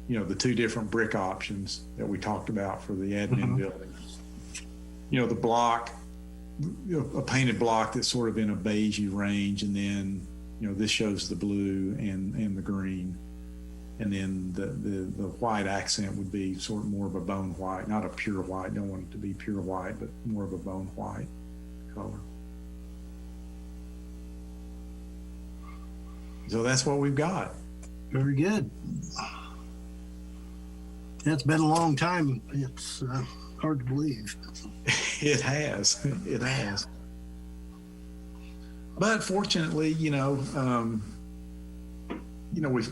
the two different brick options that we talked about for the admin building. The block, a painted block that's sort of in a beigey range, and then, this shows the blue and the green. And then the white accent would be sort of more of a bone white, not a pure white. Don't want it to be pure white, but more of a bone white color. So that's what we've got. Very good. It's been a long time. It's hard to believe. It has. It has. But fortunately,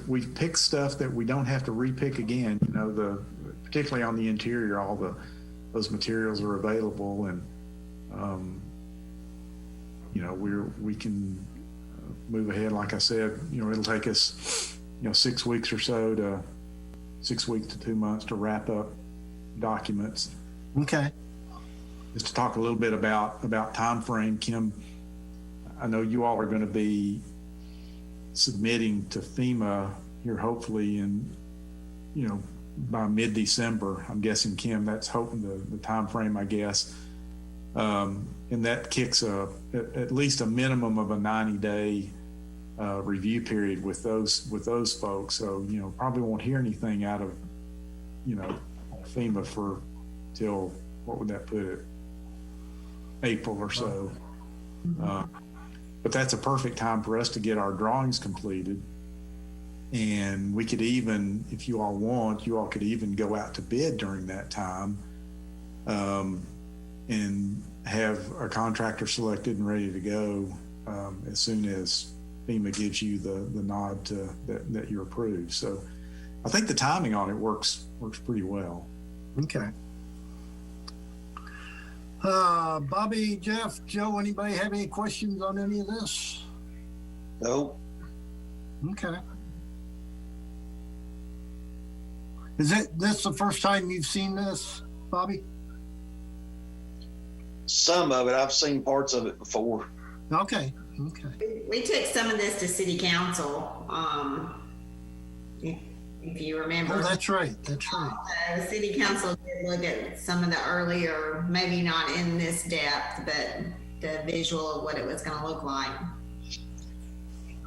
we've picked stuff that we don't have to repick again. Particularly on the interior, those materials are available, and we can move ahead. Like I said, it'll take us 6 weeks or so to 6 weeks to 2 months to wrap up documents. Okay. Just to talk a little bit about time frame, Kim, I know you all are going to be submitting to FEMA here hopefully in by mid-December. I'm guessing, Kim, that's hoping the time frame, I guess, and that kicks at least a minimum of a 90-day review period with those folks. So probably won't hear anything out of FEMA till what would that put it, April or so. But that's a perfect time for us to get our drawings completed. And we could even, if you all want, you all could even go out to bid during that time and have a contractor selected and ready to go as soon as FEMA gives you the nod to that you're approved. So I think the timing on it works pretty well. Okay. Bobby, Jeff, Joe, anybody have any questions on any of this? No. Okay. Is this the first time you've seen this, Bobby? Some of it, I've seen parts of it before. Okay. Okay. We took some of this to city council If you remember. Oh, that's right. That's right. The city council did look at some of the earlier, maybe not in this depth, but the visual of what it was going to look like.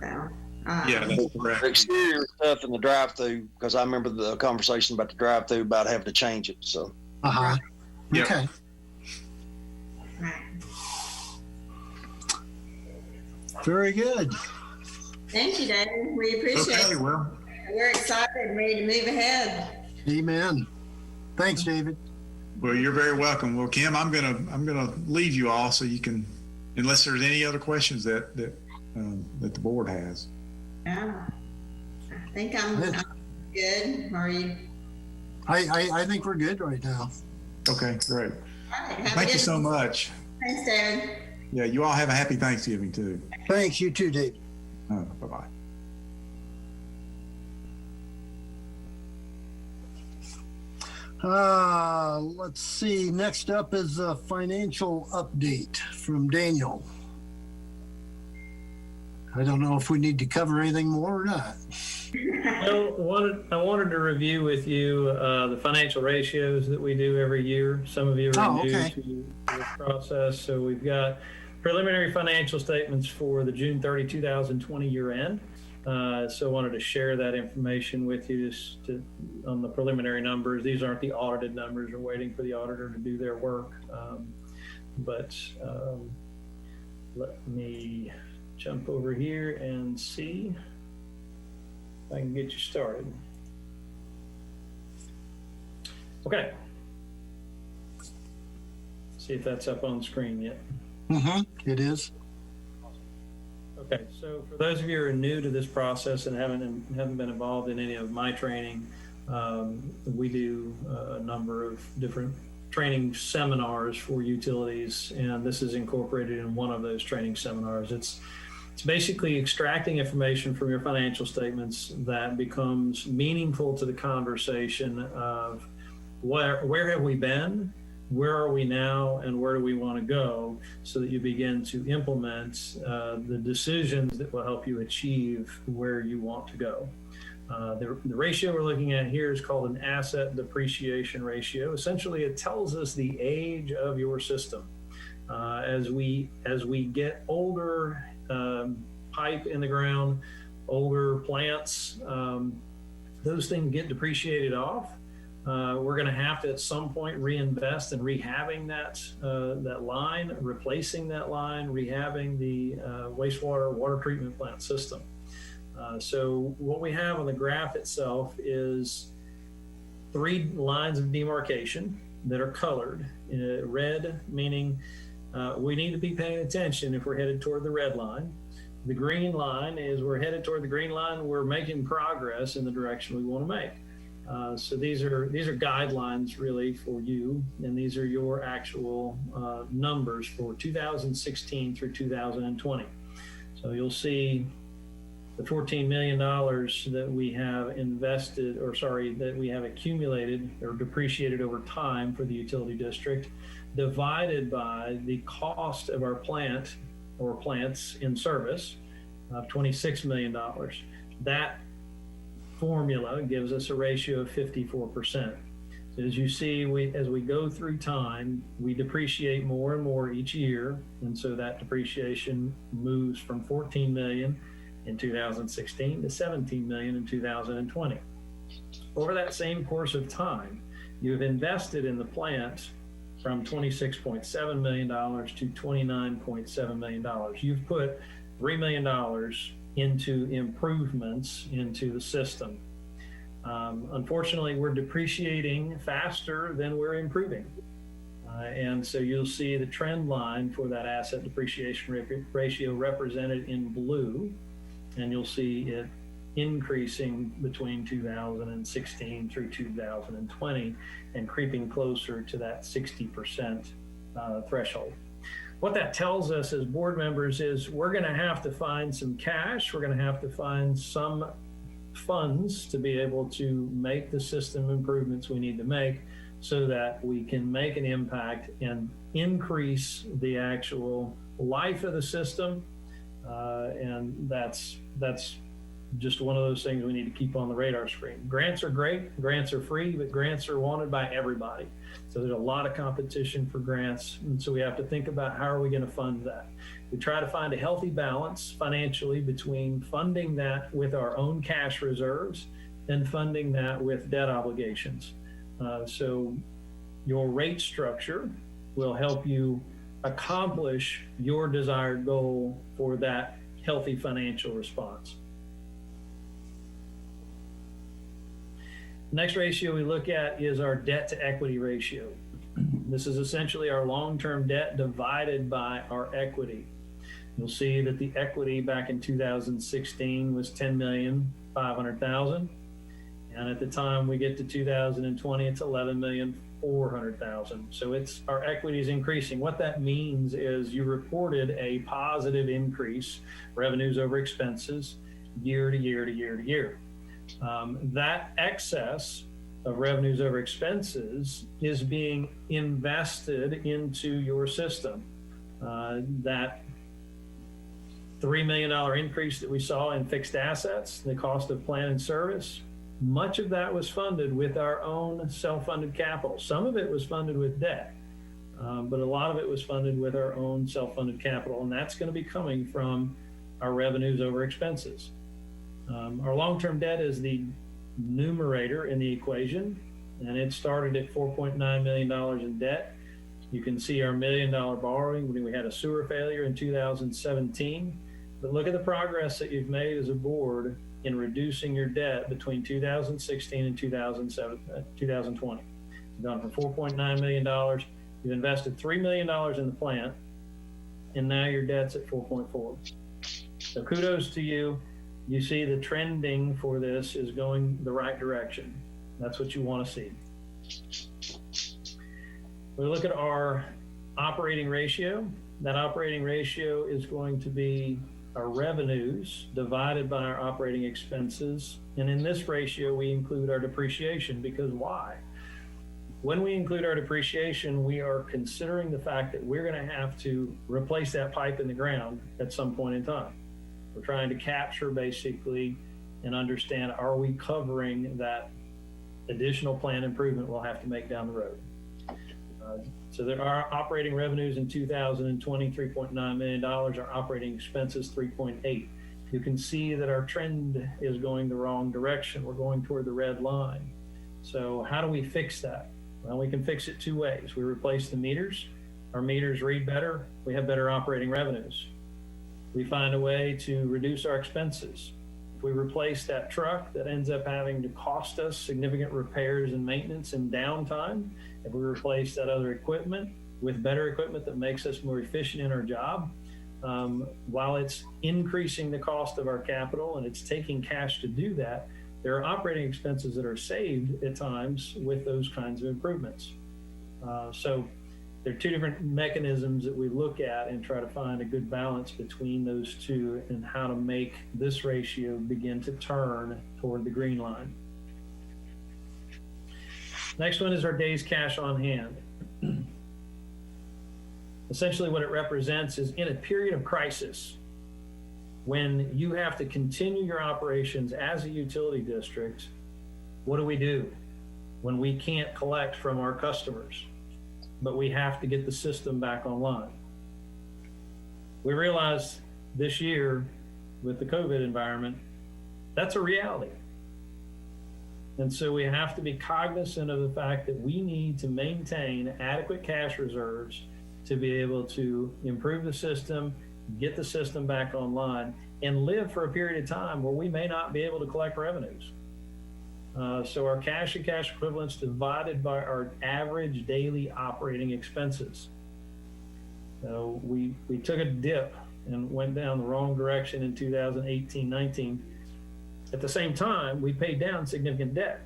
So, Yeah, that's The correct. exterior stuff in the drive-through, because I remember the conversation about the drive-through about having to change it. So Uh-huh. Yep. Okay. right. Very good. Thank you, David. We appreciate Okay, it. well, We're excited and ready to move ahead. Amen. Thanks, David. well, you're very welcome. Well, Kim, I'm gonna leave you all so you can, unless there's any other questions that the board has. Yeah. I think I'm good. Are you? I think we're good right now. Okay, great. All right. Have a Thank you good- so much. Thanks, David. Yeah, you all have a happy Thanksgiving too. Thanks, you too, David. Bye-bye. Let's see. Next up is a financial update from Daniel. I don't know if we need to cover anything more or not. Well, I wanted to review with you the financial ratios that we do every year. Some of you are new okay. to the process. So we've got preliminary financial statements for the June 30, 2020 year end. So I wanted to share that information with you on the preliminary numbers. These aren't the audited numbers. We're waiting for the auditor to do their work. But let me jump over here and see if I can get you started. Okay. See if that's up on screen yet. Mm-hmm. It is. Okay, so for those of you who are new to this process and haven't been involved in any of my training, we do a number of different training seminars for utilities, and this is incorporated in one of those training seminars. It's basically extracting information from your financial statements that becomes meaningful to the conversation of where have we been, where are we now, and where do we want to go, so that you begin to implement the decisions that will help you achieve where you want to go. The ratio we're looking at here is called an asset depreciation ratio. Essentially, it tells us the age of your system. As we get older pipe in the ground, older plants, those things get depreciated off. We're going to have to at some point reinvest in rehabbing that line, replacing that line, rehabbing the wastewater water treatment plant system. So what we have on the graph itself is 3 lines of demarcation that are colored. Red meaning we need to be paying attention if we're headed toward the red line. The green line is we're headed toward the green line. We're making progress in the direction we want to make. So these are guidelines really for you, and these are your actual numbers for 2016 through 2020. So you'll see the $14 million that we have invested, that we have accumulated or depreciated over time for the utility district, divided by the cost of our plant or plants in service of $26 million. That formula gives us a ratio of 54%. So as you see, as we go through time, we depreciate more and more each year. And so that depreciation moves from 14 million in 2016 to 17 million in 2020. Over that same course of time, you've invested in the plant from $26.7 million to $29.7 million. You've put $3 million into improvements into the system. Unfortunately, we're depreciating faster than we're improving. And so you'll see the trend line for that asset depreciation ratio represented in blue, and you'll see it increasing between 2016 through 2020 and creeping closer to that 60% threshold. What that tells us as board members is we're going to have to find some cash. We're going to have to find some funds to be able to make the system improvements we need to make so that we can make an impact and increase the actual life of the system. And that's just one of those things we need to keep on the radar screen. Grants are great, grants are free, but grants are wanted by everybody. So there's a lot of competition for grants. And so we have to think about how are we going to fund that? We try to find a healthy balance financially between funding that with our own cash reserves and funding that with debt obligations. So your rate structure will help you accomplish your desired goal for that healthy financial response. Next ratio we look at is our debt to equity ratio. This is essentially our long-term debt divided by our equity. You'll see that the equity back in 2016 was $10,500,000. And at the time we get to 2020, it's $11,400,000. So it's our equity is increasing. What that means is you reported a positive increase, revenues over expenses, year to year to year to year. That excess of revenues over expenses is being invested into your system. That $3 million increase that we saw in fixed assets, the cost of plant and service, much of that was funded with our own self-funded capital. Some of it was funded with debt, but a lot of it was funded with our own self-funded capital, and that's going to be coming from our revenues over expenses. Our long-term debt is the numerator in the equation, and it started at $4.9 million in debt. You can see our $1 million borrowing when we had a sewer failure in 2017. But look at the progress that you've made as a board in reducing your debt between 2016 and 2020. You've gone from $4.9 million. You've invested $3 million in the plant, and now your debt's at 4.4. So kudos to you. You see the trending for this is going the right direction. That's what you want to see. We look at our operating ratio. That operating ratio is going to be our revenues divided by our operating expenses. And in this ratio, we include our depreciation, because why? When we include our depreciation, we are considering the fact that we're going to have to replace that pipe in the ground at some point in time. We're trying to capture basically and understand, are we covering that additional plant improvement we'll have to make down the road? So there are operating revenues in 2020, $3.9 million, our operating expenses, 3.8. You can see that our trend is going the wrong direction. We're going toward the red line. So how do we fix that? Well, we can fix it two ways. We replace the meters. Our meters read better. We have better operating revenues. We find a way to reduce our expenses. If we replace that truck that ends up having to cost us significant repairs and maintenance and downtime, if we replace that other equipment with better equipment that makes us more efficient in our job, while it's increasing the cost of our capital and it's taking cash to do that, there are operating expenses that are saved at times with those kinds of improvements. So there are two different mechanisms that we look at and try to find a good balance between those two and how to make this ratio begin to turn toward the green line. Next one is our days cash on hand. Essentially what it represents is in a period of crisis, when you have to continue your operations as a utility district, what do we do when we can't collect from our customers, but we have to get the system back online? We realized this year with the COVID environment, that's a reality. And so we have to be cognizant of the fact that we need to maintain adequate cash reserves to be able to improve the system, get the system back online, and live for a period of time where we may not be able to collect revenues. So our cash and cash equivalents divided by our average daily operating expenses. So we took a dip and went down the wrong direction in 2018-19. At the same time, we paid down significant debt.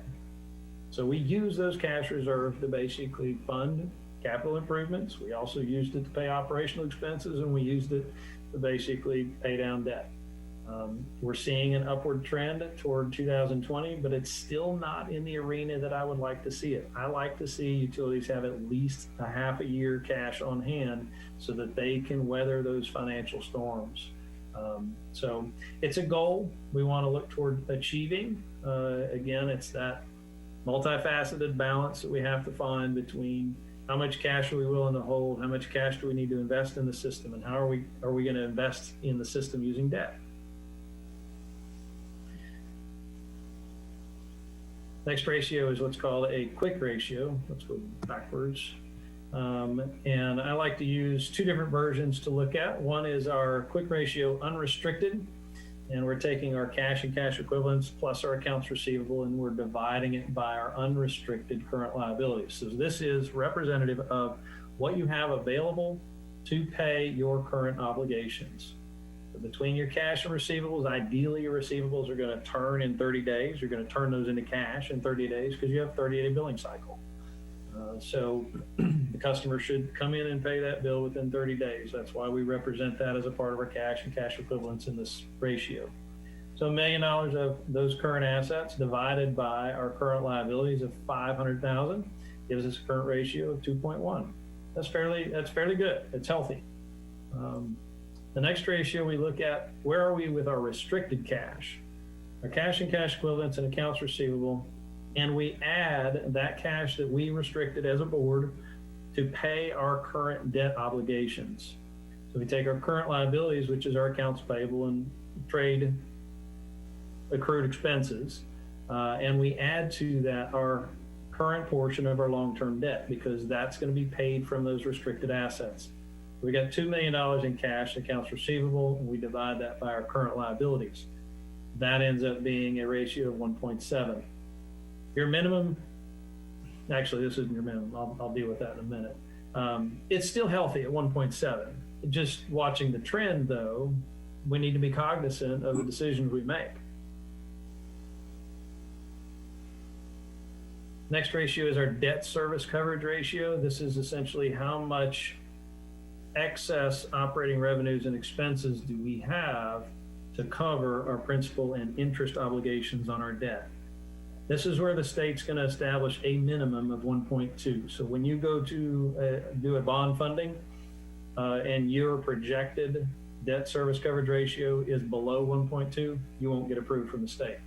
So we used those cash reserves to basically fund capital improvements. We also used it to pay operational expenses, and we used it to basically pay down debt. We're seeing an upward trend toward 2020, but it's still not in the arena that I would like to see it. I like to see utilities have at least a half a year cash on hand so that they can weather those financial storms. So it's a goal we want to look toward achieving. Again, it's that multifaceted balance that we have to find between how much cash are we willing to hold, how much cash do we need to invest in the system, and how are we going to invest in the system using debt. Next ratio is what's called a quick ratio. Let's go backwards. And I like to use two different versions to look at. One is our quick ratio unrestricted, and we're taking our cash and cash equivalents plus our accounts receivable, and we're dividing it by our unrestricted current liabilities. So this is representative of what you have available to pay your current obligations. So between your cash and receivables, ideally your receivables are going to turn in 30 days. You're going to turn those into cash in 30 days because you have a 30-day billing cycle. So the customer should come in and pay that bill within 30 days. That's why we represent that as a part of our cash and cash equivalents in this ratio. So $1 million of those current assets divided by our current liabilities of $500,000 gives us a current ratio of 2.1. That's fairly good. It's healthy. The next ratio we look at, where are we with our restricted cash? Our cash and cash equivalents and accounts receivable, and we add that cash that we restricted as a board to pay our current debt obligations. So we take our current liabilities, which is our accounts payable and trade accrued expenses, and we add to that our current portion of our long-term debt, because that's going to be paid from those restricted assets. We got $2 million in cash, accounts receivable, and we divide that by our current liabilities. That ends up being a ratio of 1.7. Your minimum, actually, this isn't your minimum. I'll deal with that in a minute. It's still healthy at 1.7. Just watching the trend, though, we need to be cognizant of the decisions we make. Next ratio is our debt service coverage ratio. This is essentially how much excess operating revenues and expenses do we have to cover our principal and interest obligations on our debt. This is where the state's going to establish a minimum of 1.2. So when you go to do a bond funding and your projected debt service coverage ratio is below 1.2, you won't get approved from the state.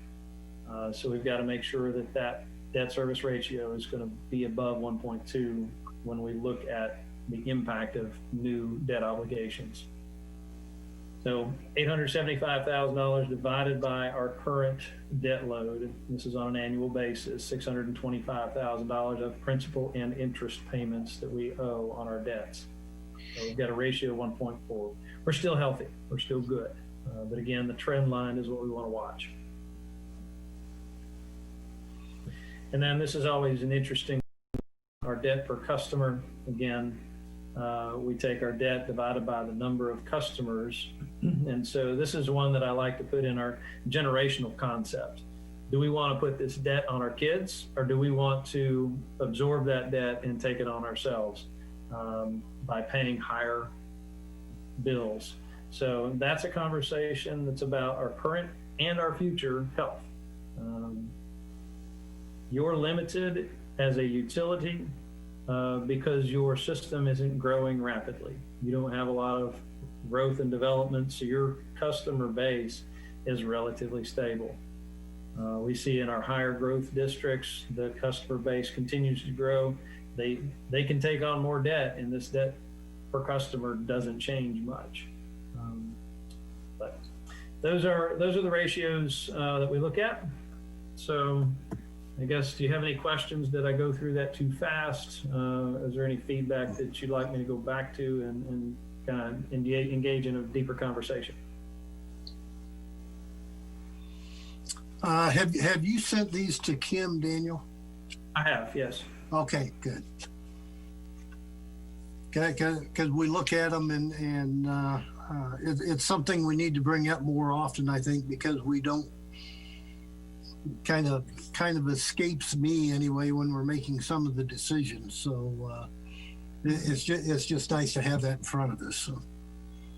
So we've got to make sure that that debt service ratio is going to be above 1.2 when we look at the impact of new debt obligations. So $875,000 divided by our current debt load, this is on an annual basis, $625,000 of principal and interest payments that we owe on our debts. So we've got a ratio of 1.4. We're still healthy, we're still good. But again, the trend line is what we want to watch. And then this is always an interesting, our debt per customer. Again, we take our debt divided by the number of customers. And so this is one that I like to put in our generational concept. Do we want to put this debt on our kids, or do we want to absorb that debt and take it on ourselves by paying higher bills? So that's a conversation that's about our current and our future health. You're limited as a utility because your system isn't growing rapidly. You don't have a lot of growth and development, so your customer base is relatively stable. We see in our higher growth districts, the customer base continues to grow. They can take on more debt, and this debt per customer doesn't change much. But those are the ratios that we look at. So I guess, do you have any questions? Did I go through that too fast? Is there any feedback that you'd like me to go back to and kind of engage in a deeper conversation? Have you sent these to Kim, Daniel? I have, yes. Okay, good. Because we look at them and it's something we need to bring up more often, I think, because we don't, kind of escapes me anyway when we're making some of the decisions. So it's just nice to have that in front of us. So.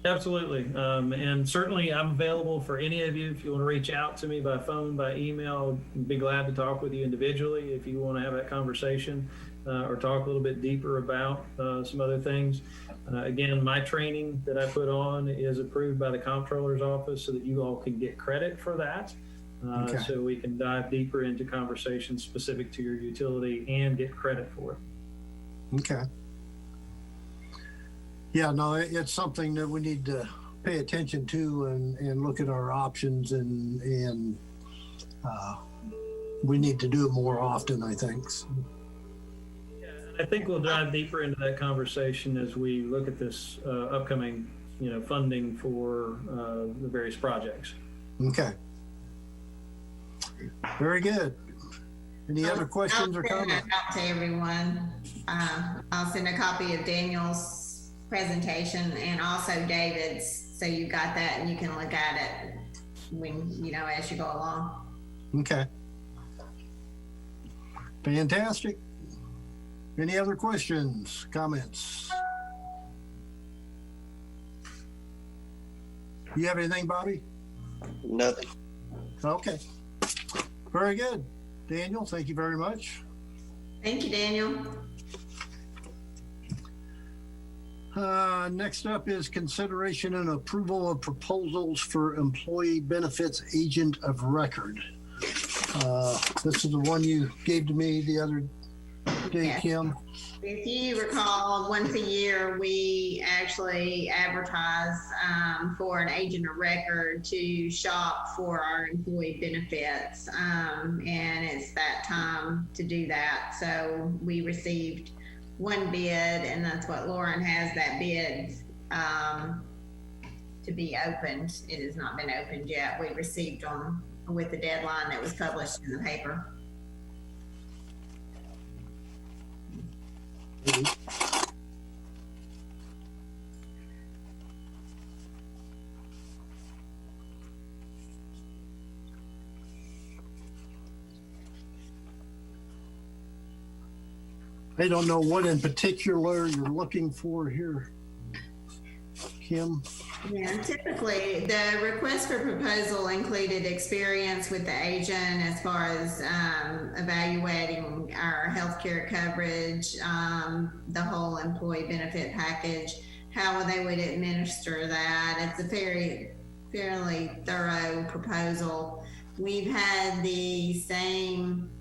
Absolutely. And certainly I'm available for any of you. If you want to reach out to me by phone, by email, I'd be glad to talk with you individually if you want to have that conversation or talk a little bit deeper about some other things. Again, my training that I put on is approved by the comptroller's office so that you all can get credit for that. Okay. So we can dive deeper into conversations specific to your utility and get credit for it. Okay. Yeah, no, it's something that we need to pay attention to and look at our options and we need to do it more often, I think. So, I think we'll dive deeper into that conversation as we look at this upcoming, funding for the various projects. okay. Very good. Any other questions or I'll send comments? it out to everyone. I'll send a copy of Daniel's presentation and also David's, so you got that and you can look at it when, as you go along. Okay. Fantastic. Any other questions, comments? You have anything, Bobby? Nothing. Okay. Very good. Daniel, thank you very much. Thank you, Daniel. Next up is consideration and approval of proposals for employee benefits agent of record. This is the one you gave to me the other day, Yes. Kim. If you recall, once a year, we actually advertise for an agent of record to shop for our employee benefits. And it's that time to do that. So we received one bid, and that's what Lauren has, that bid to be opened. It has not been opened yet. We received them with the deadline that was published in the paper. I don't know what in particular you're looking for here, Kim. Yeah, typically the request for proposal included experience with the agent as far as evaluating our healthcare coverage, the whole employee benefit package, how they would administer that. It's a fairly thorough proposal. We've had the same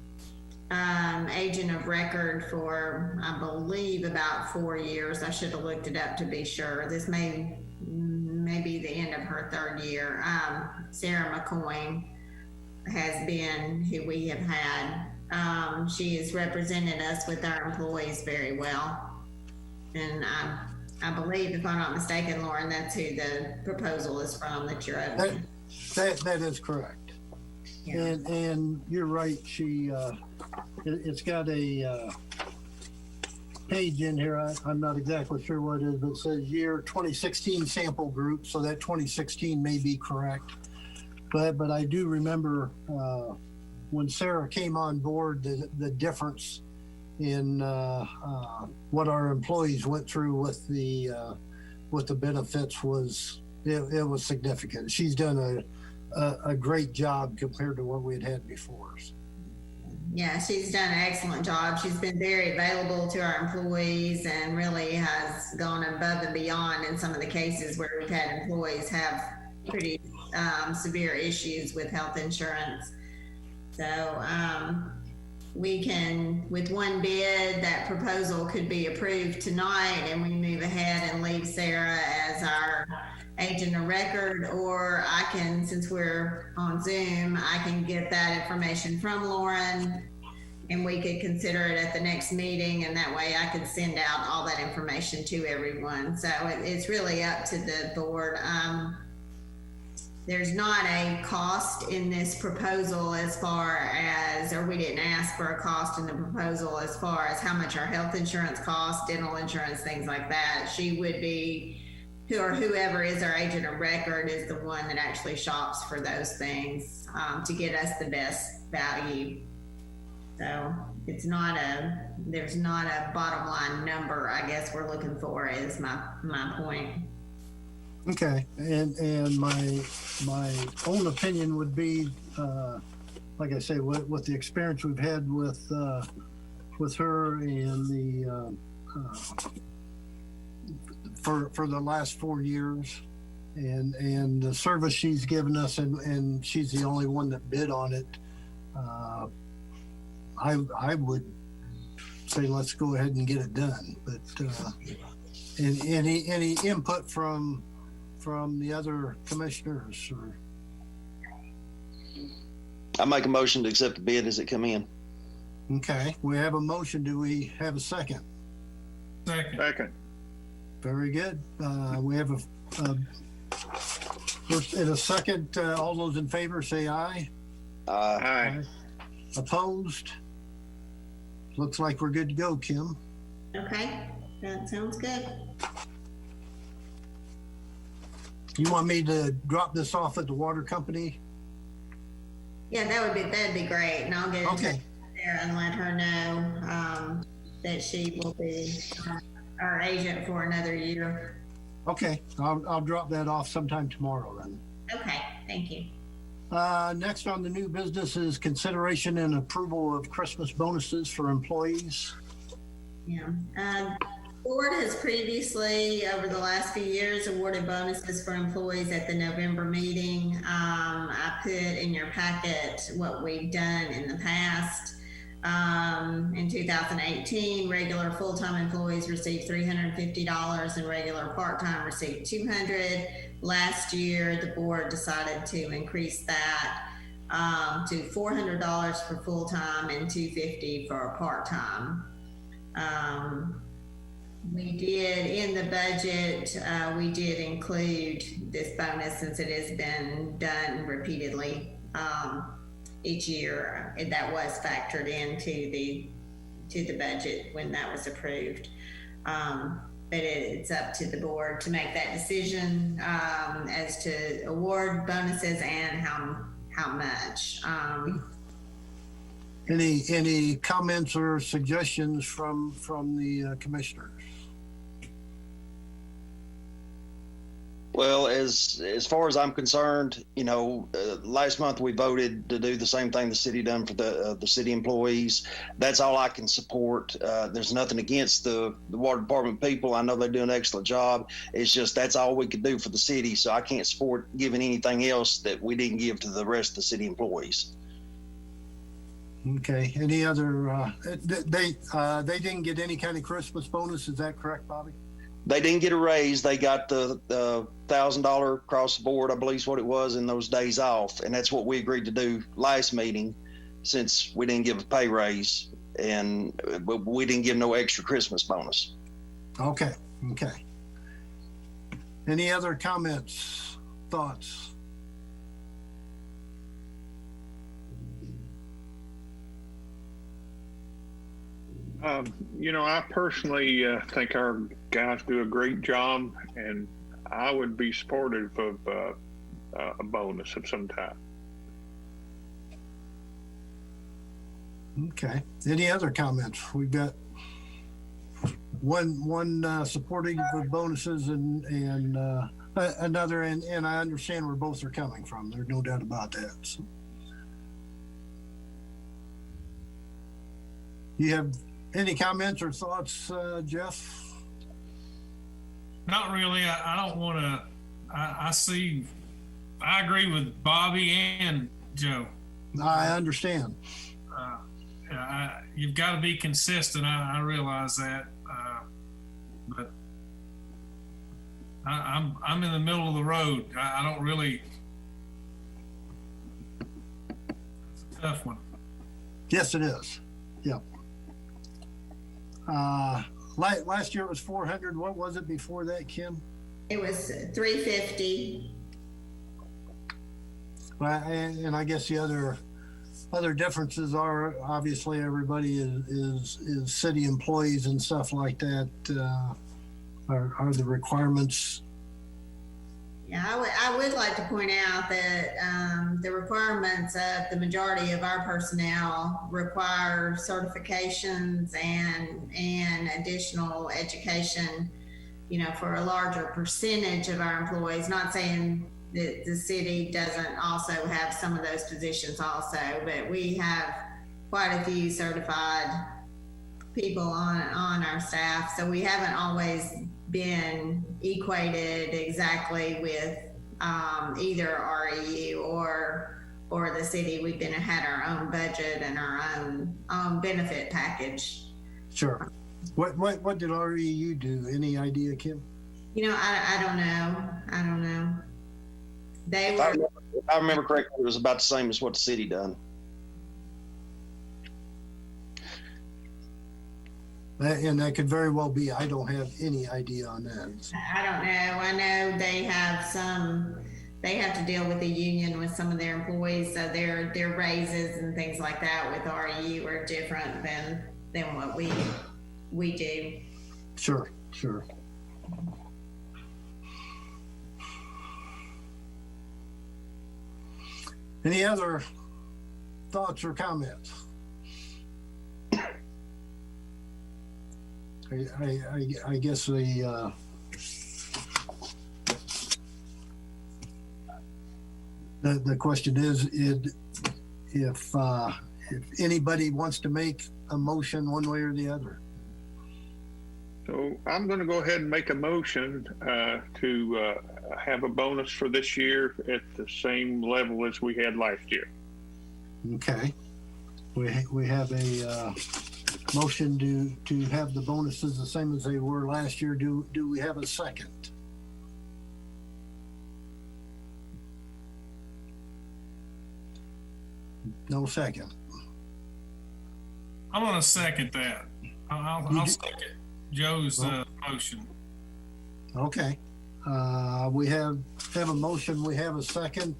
agent of record for, I believe, about 4 years. I should have looked it up to be sure. This may be the end of her third year. Sarah McCoy has been who we have had. She has represented us with our employees very well. And I believe, if I'm not mistaken, Lauren, that's who the proposal is from that you're opening. That is correct. Yeah. And you're right. It's got a page in here. I'm not exactly sure what it is, but it says year 2016 sample group. So that 2016 may be correct. But I do remember when Sarah came on board, the difference in what our employees went through with the benefits was it was significant. She's done a great job compared to what we had before. Yeah, she's done an excellent job. She's been very available to our employees and really has gone above and beyond in some of the cases where we've had employees have pretty severe issues with health insurance. So we can, with one bid, that proposal could be approved tonight and we move ahead and leave Sarah as our agent of record, or I can, since we're on Zoom, I can get that information from Lauren and we could consider it at the next meeting, and that way I could send out all that information to everyone. So it's really up to the board. There's not a cost in this proposal as far as, or we didn't ask for a cost in the proposal as far as how much our health insurance costs, dental insurance, things like that. She would be, or whoever is our agent of record is the one that actually shops for those things to get us the best value. So it's not there's not a bottom line number, I guess we're looking for, is my point. Okay, and my own opinion would be, like I say, with the experience we've had with her and the for the last 4 years, and the service she's given us, and she's the only one that bid on it. I would say let's go ahead and get it done. But any input from the other commissioners? Or I make a motion to accept the bid as it come in. okay, we have a motion. Do we have a second? Second. Very good. We have a first and a second. All those in favor say aye. Aye. Opposed? Looks like we're good to go, Kim. Okay, that sounds good. You want me to drop this off at the water company? Yeah, that'd be great, and I'll get in touch Okay. with her and let her know that she will be our agent for another year. Okay, I'll drop that off sometime tomorrow then. Okay, thank you. Next on the new business is consideration and approval of Christmas bonuses for employees. Yeah. Board has previously, over the last few years, awarded bonuses for employees at the November meeting. I put in your packet what we've done in the past. In 2018, regular full-time employees received $350 and regular part-time received $200. Last year, the board decided to increase that to $400 for full-time and $250 for a part-time. We did, in the budget, we did include this bonus since it has been done repeatedly each year. That was factored into the budget when that was approved. But it's up to the board to make that decision as to award bonuses and how much. Any comments or suggestions from the commissioners? Well, as far as I'm concerned, last month we voted to do the same thing the city done for the city employees. That's all I can support. There's nothing against the water department people. I know they do an excellent job. It's just that's all we could do for the city. So I can't support giving anything else that we didn't give to the rest of the city employees. Okay. Any other? They didn't get any kind of Christmas bonus. Is that correct, Bobby? They didn't get a raise. They got the $1,000 across the board, I believe is what it was, in those days off. And that's what we agreed to do last meeting, since we didn't give a pay raise and we didn't give no extra Christmas bonus. Okay. Any other comments, thoughts? I personally think our guys do a great job, and I would be supportive of a bonus of some type. Okay. Any other comments? We've got one supporting of bonuses and another, and I understand where both are coming from. There's no doubt about that. So. You have any comments or thoughts, Jeff? Not really. I don't want to. I agree with Bobby and Joe. I understand. You've got to be consistent. I realize that, but I'm in the middle of the road. I don't really. It's a tough one. Yes, it is. Yep. Last year it was 400. What was it before that, Kim? It was $350. And I guess the other differences are obviously everybody is city employees and stuff like that. Are the requirements? Yeah, I would like to point out that the requirements of the majority of our personnel require certifications and additional education for a larger percentage of our employees, not saying that the city doesn't also have some of those positions also, but we have quite a few certified people on our staff. So we haven't always been equated exactly with either REU or the city. We've had our own budget and our own benefit package. Sure. What did REU do? Any idea, Kim? I don't know. They If were. I remember correctly, it was about the same as what the city done. And that could very well be. I don't have any idea on that. I don't know. I know they have to deal with the union with some of their employees, so their raises and things like that with REU are different than what we do. Sure. Any other thoughts or comments? I guess the question is if anybody wants to make a motion one way or the other. So I'm going to go ahead and make a motion to have a bonus for this year at the same level as we had last year. Okay. We have a motion to have the bonuses the same as they were last year. Do we have a second? No second. I'm going to second that. I'll second Joe's motion. Okay. We have a motion. We have a second.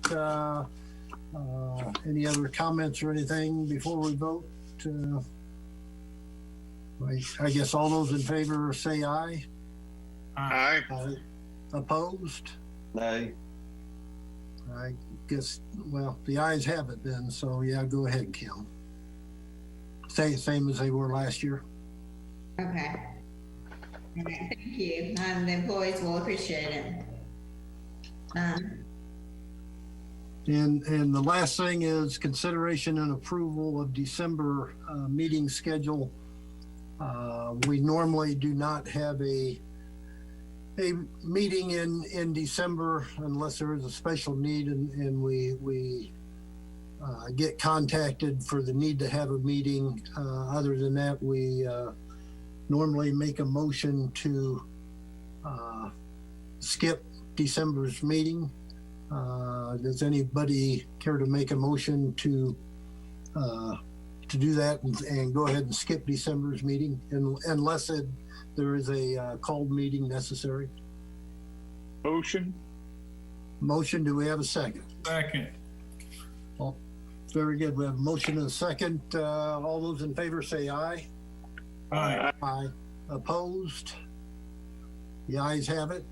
Any other comments or anything before we vote? I guess all those in favor say aye. Aye. Opposed? No. I guess, well, the ayes have it then. So yeah, go ahead, Kim. Same as they were last year. Okay. All right, thank you. The employees will appreciate it. And the last thing is consideration and approval of December meeting schedule. We normally do not have a meeting in December unless there is a special need and we get contacted for the need to have a meeting. Other than that, we normally make a motion to skip December's meeting. Does anybody care to make a motion to do that and go ahead and skip December's meeting unless there is a called meeting necessary? Motion. Do we have a second? Second. Well, very good. We have a motion and a second. All those in favor say aye. Aye. Aye. Opposed? The ayes have it.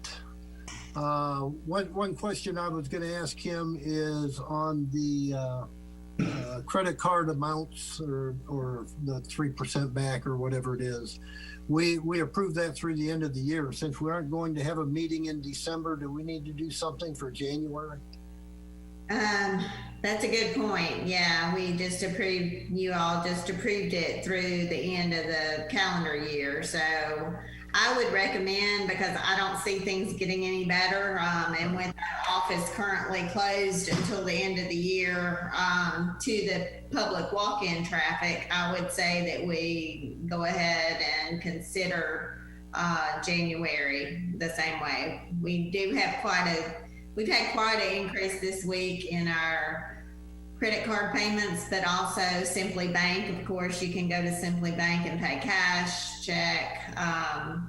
One question I was going to ask him is on the credit card amounts or the 3% back or whatever it is. We approved that through the end of the year. Since we aren't going to have a meeting in December, do we need to do something for January? That's a good point. Yeah, you all just approved it through the end of the calendar year. So I would recommend, because I don't see things getting any better, and with our office currently closed until the end of the year to the public walk-in traffic, I would say that we go ahead and consider January the same way. We've had quite an increase this week in our credit card payments, but also Simply Bank. Of course, you can go to Simply Bank and pay cash, check.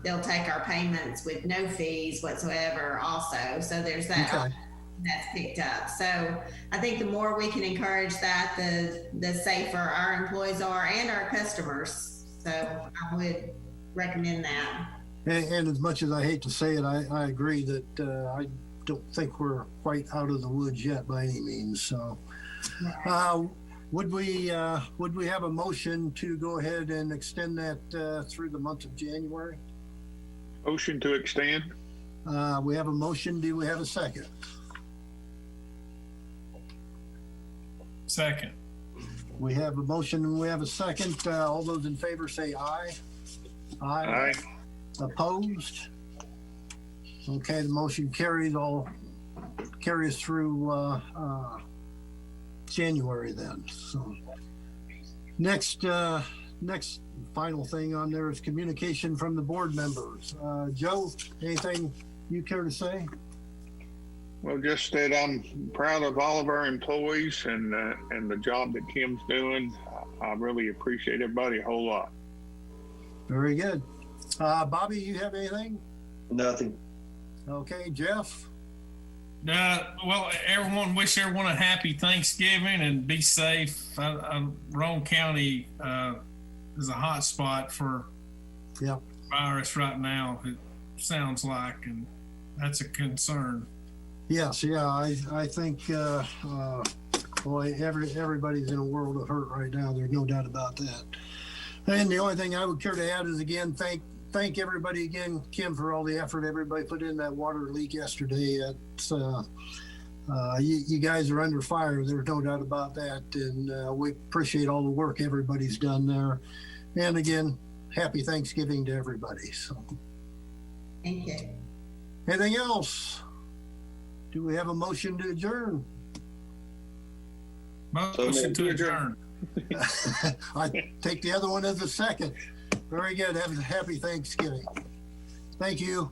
They'll take our payments with no fees whatsoever also. So there's that. Okay. That's picked up. So I think the more we can encourage that, the safer our employees are and our customers. So I would recommend that. And as much as I hate to say it, I agree that I don't think we're quite out of the woods yet by any means. So would we have a motion to go ahead and extend that through the month of January? Motion to extend. We have a motion. Do we have a second? Second. We have a motion and we have a second. All those in favor say aye. Aye. Opposed? Okay, the motion carries through January then. So next final thing on there is communication from the board members. Joe, anything you care to say? Well, just that I'm proud of all of our employees and the job that Kim's doing. I really appreciate everybody a whole lot. Very good. Bobby, you have anything? Nothing. Okay, Jeff? Well, wish everyone a happy Thanksgiving and be safe. Roane County is a hot spot for virus right now, it sounds like, and that's a concern. Yes, yeah, I think, boy, everybody's in a world of hurt right now. There's no doubt about that. And the only thing I would care to add is, again, thank everybody again, Kim, for all the effort everybody put in that water leak yesterday. It's, you guys are under fire. There's no doubt about that. And we appreciate all the work everybody's done there. And again, happy Thanksgiving to everybody. So, Thank you. anything else? Do we have a motion to adjourn? Motion to adjourn. I take the other one as a second. Very good. Have a happy Thanksgiving. Thank you.